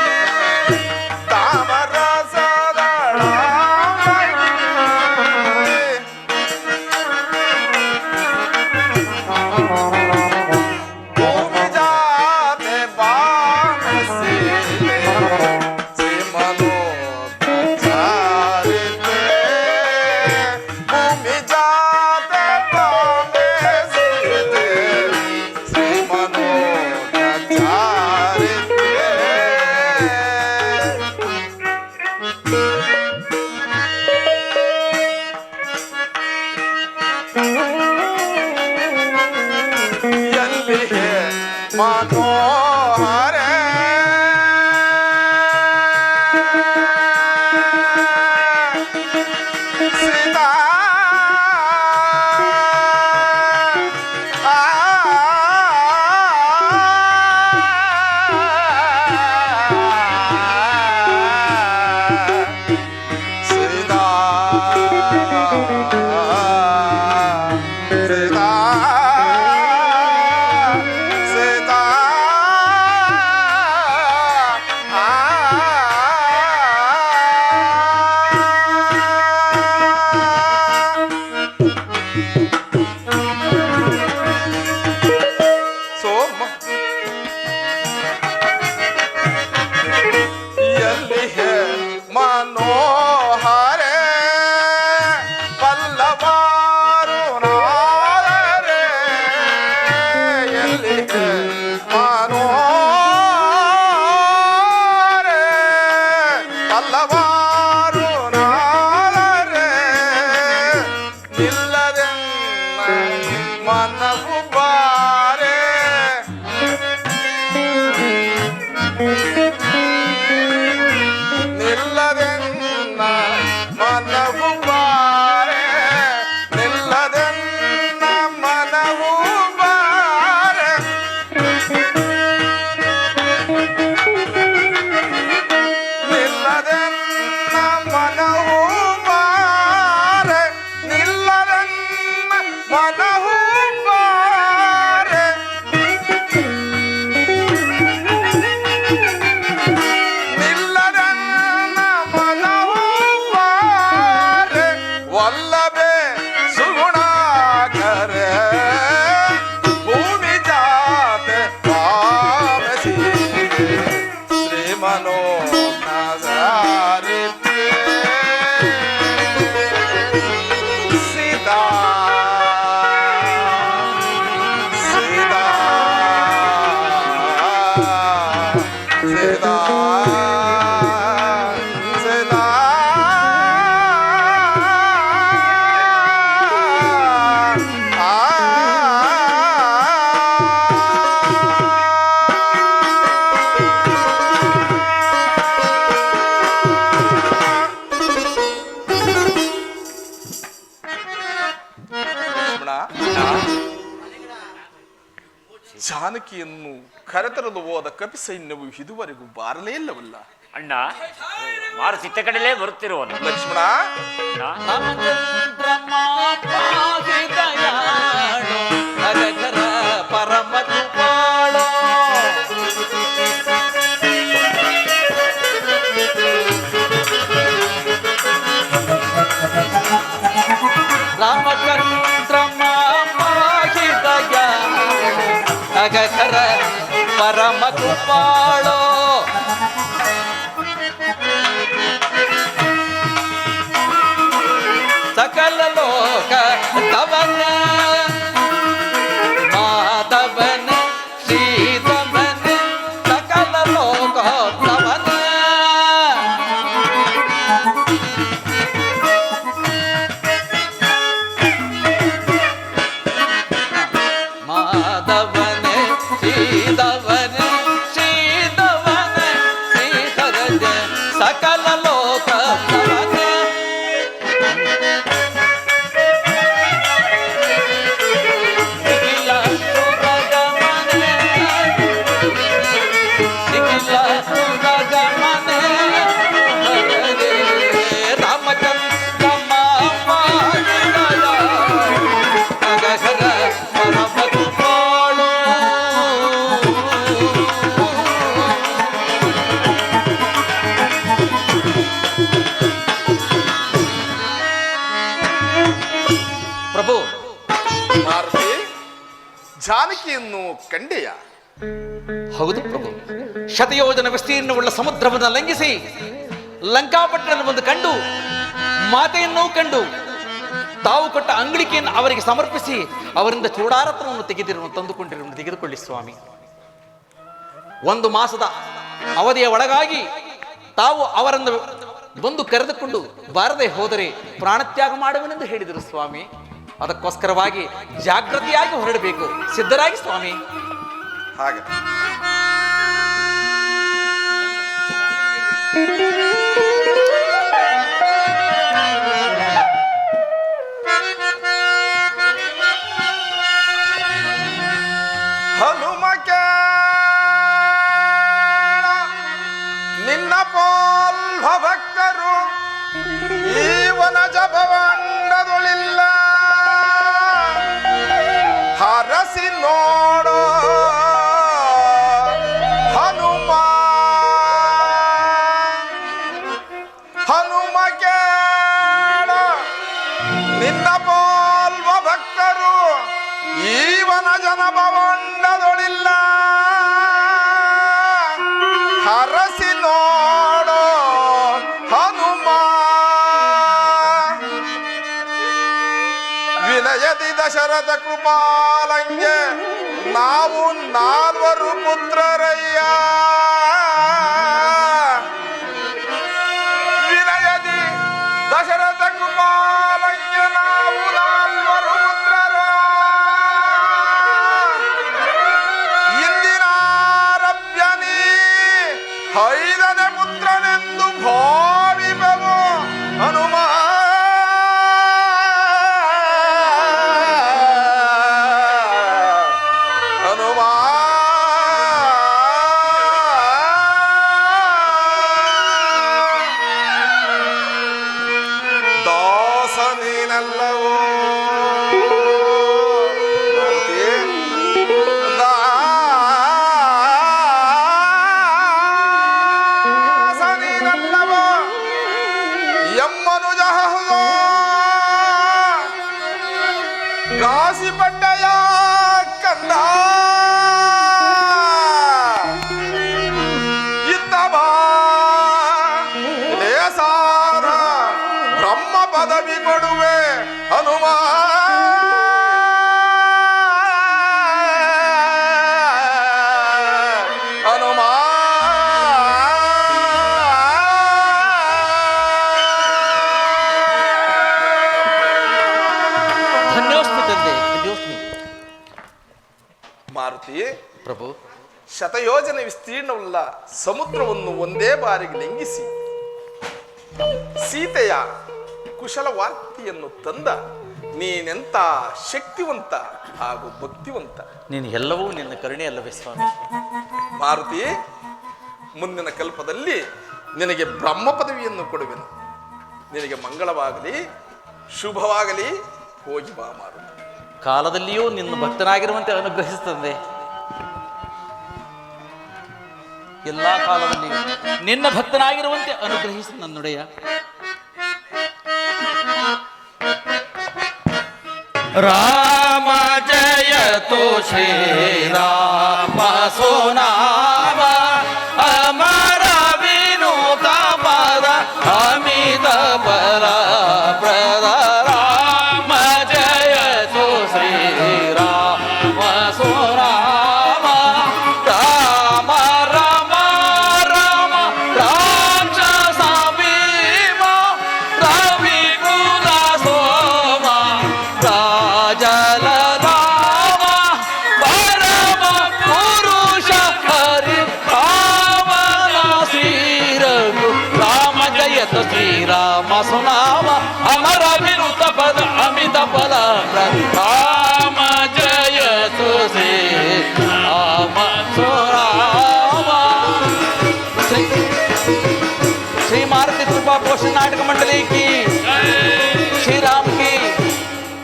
ಜಾನಕಿಯನ್ನು ಕರೆತರಲು ಹೋದ ಕಪಿ ಸೈನ್ಯವು ಇದುವರೆಗೂ ಬಾರಲೇ ಇಲ್ಲವಲ್ಲ. ಅಣ್ಣ ಮಾರು ಚಿತ್ತ ಕಡೆಲೇ ಬರುತ್ತಿರುವನು. ಲಕ್ಷ್ಮಣ, ಪರಮ ಕೃಪಾಳು ರಾಮಚಂದ್ರ ಮಾಹಿದಯ ಅಗಕರ ಪರಮ ಕೃಪಾಳು ಸಕಲ ಲೋಕ ತವನ ಮಾಧವನ ಶ್ರೀಧವನ ಸಕಲ ಲೋಕ ತವನ ಮಾಧವನ ಶ್ರೀಧವನ ಶ್ರೀಧವನ ಶ್ರೀಧರಜ ಸಕಲ ಲೋಕ ತವನ ಪ್ರಭು, ಮಾರುತಿ, ಜಾನಕಿಯನ್ನು ಕಂಡೆಯ? ಹೌದು ಪ್ರಭು. ಶತಯೋಜನ ವಿಸ್ತೀರ್ಣವುಳ್ಳ ಸಮುದ್ರವನ್ನು ಲಂಘಿಸಿ ಲಂಕಾಪಟ್ಟಣವನ್ನು ಬಂದು ಕಂಡು ಮಾತೆಯನ್ನು ಕಂಡು ತಾವು ಕೊಟ್ಟ ಅಂಗಳಿಕೆಯನ್ನು ಅವರಿಗೆ ಸಮರ್ಪಿಸಿ ಅವರಿಂದ ಚೂಡಾರತ್ನವನ್ನು ತೆಗೆದುಕೊಳ್ಳಿ ಸ್ವಾಮಿ. 1 ಮಾಸದ ಅವಧಿಯ ಒಳಗಾಗಿ ತಾವು ಅವರನ್ನು ಬಂದು ಕರೆದುಕೊಂಡು ಬಾರದೆ ಹೋದರೆ ಪ್ರಾಣತ್ಯಾಗ ಮಾಡುವನೆಂದು ಹೇಳಿದರು ಸ್ವಾಮಿ. ಅದಕ್ಕೋಸ್ಕರವಾಗಿ ಜಾಗೃತಿಯಾಗಿ ಹೊರಡಬೇಕು. ಸಿದ್ಧರಾಗಿ ಸ್ವಾಮಿ. ಹಾಗೆ ಹನುಮಕ್ಕೆ ನಿನ್ನ ಪೋಲ್ವ ಭಕ್ತರು ಈವನ ಜಪವಂಡದೊಳಿಲ್ಲ ಹರಸಿ ನೋಡೋ ಹನುಮ ಹನುಮಕ್ಕೆ ನಿನ್ನ ಪೋಲ್ವ ಭಕ್ತರು ಈವನ ಜನಪವಂಡದೊಳಿಲ್ಲ ಹರಸಿ ನೋಡೋ ಹನುಮ ವಿನಯದಿ ದಶರಥ ಕೃಪಾಲಂಗೆ ನಾವು 4 ಪುತ್ರರಯ್ಯ ವಿನಯದಿ ದಶರಥ ಕೃಪಾಲಂಗೆ ನಾವು 4 ಪುತ್ರರು ಇಂದಿನಾರಭ್ಯನಿ 5ನೇ ಪುತ್ರನೆಂದು ಭಾವಿಪೆವು ಹನುಮ ಹನುಮ ದಾಸನೇನಲ್ಲವೋ ಮಾರುತಿ, ದಾಸನೇನಲ್ಲವೋ ಎಮ್ಮನುಜ ಕಾಸಿಪಟ್ಟಯ ಕಂದ ಇತ್ತ ಬಾ ಲೇಸಾರ ಬ್ರಹ್ಮ ಪದವಿ ಕೊಡುವೆ ಹನುಮ ಹನುಮ ಧನ್ಯೋಸ್ಮಿ ತಂದೆ, ಧನ್ಯೋಸ್ಮಿ. ಮಾರುತಿ, ಪ್ರಭು, ಶತಯೋಜನೆ ವಿಸ್ತೀರ್ಣವುಳ್ಳ ಸಮುದ್ರವನ್ನು ಒಂದೇ ಬಾರಿಗೆ ಲಂಘಿಸಿ ಸೀತೆಯ ಕುಶಲ ವಾರ್ತೆಯನ್ನು ತಂದ ನೀನೆಂತ ಶಕ್ತಿವಂತ ಹಾಗೂ ಭಕ್ತಿವಂತ. ನೀನು ಎಲ್ಲವೂ ನಿನ್ನ ಕರುಣೆಯಲ್ಲವೇ ಸ್ವಾಮಿ. ಮಾರುತಿ, ಮುಂದಿನ ಕಲ್ಪದಲ್ಲಿ ನಿನಗೆ ಬ್ರಹ್ಮ ಪದವಿಯನ್ನು ಕೊಡುವೆನು. ನಿನಗೆ ಮಂಗಳವಾಗಲಿ, ಶುಭವಾಗಲಿ. ಹೋಗಿ ಬಾ ಮಾರುತಿ. ಕಾಲದಲ್ಲಿಯೂ ನಿನ್ನ ಭಕ್ತನಾಗಿರುವಂತೆ ಅನುಗ್ರಹಿಸ್ತದೆ. ಎಲ್ಲ ಕಾಲದಲ್ಲಿಯೂ ನಿನ್ನ ಭಕ್ತನಾಗಿರುವಂತೆ ಅನುಗ್ರಹಿಸಿ ನನ್ನೊಡೆಯ. ರಾಮ ಜಯತು ಶ್ರೀರಾಮ ಸುನಾಮ ಅಮರ ವಿನೂತ ಪದ ಅಮಿತ ಪರ ಪ್ರದ. ರಾಮ ಜಯತು ಶ್ರೀರಾಮ ಸುನಾಮ ರಾಮ ರಾಮ ರಾಮ ರಾಕ್ಷಸ ಭೀಮ ರವಿ ಕುಲ ಸೋಮ ರಾಜಲ ರಾಮ ಪರಮ ಪುರುಷ ಹರಿ ರಾಮನ ಶ್ರೀರಘು. ರಾಮ ಜಯತ ಶ್ರೀರಾಮ ಸುನಾಮ ಅಮರ ವಿನುತ ಪದ ಅಮಿತ ಫಲ. ರಾಮ ಜಯತು ಶ್ರೀರಾಮ ಸುನಾಮ. श्री मारुति कृपा पोषण नाटक मंडली की, श्री राम की,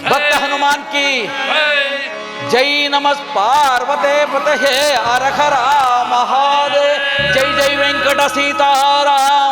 भक्त हनुमान की जय. नमः पार्वते पतये हर हर महादेव. जय जय वेंकट सीताराम.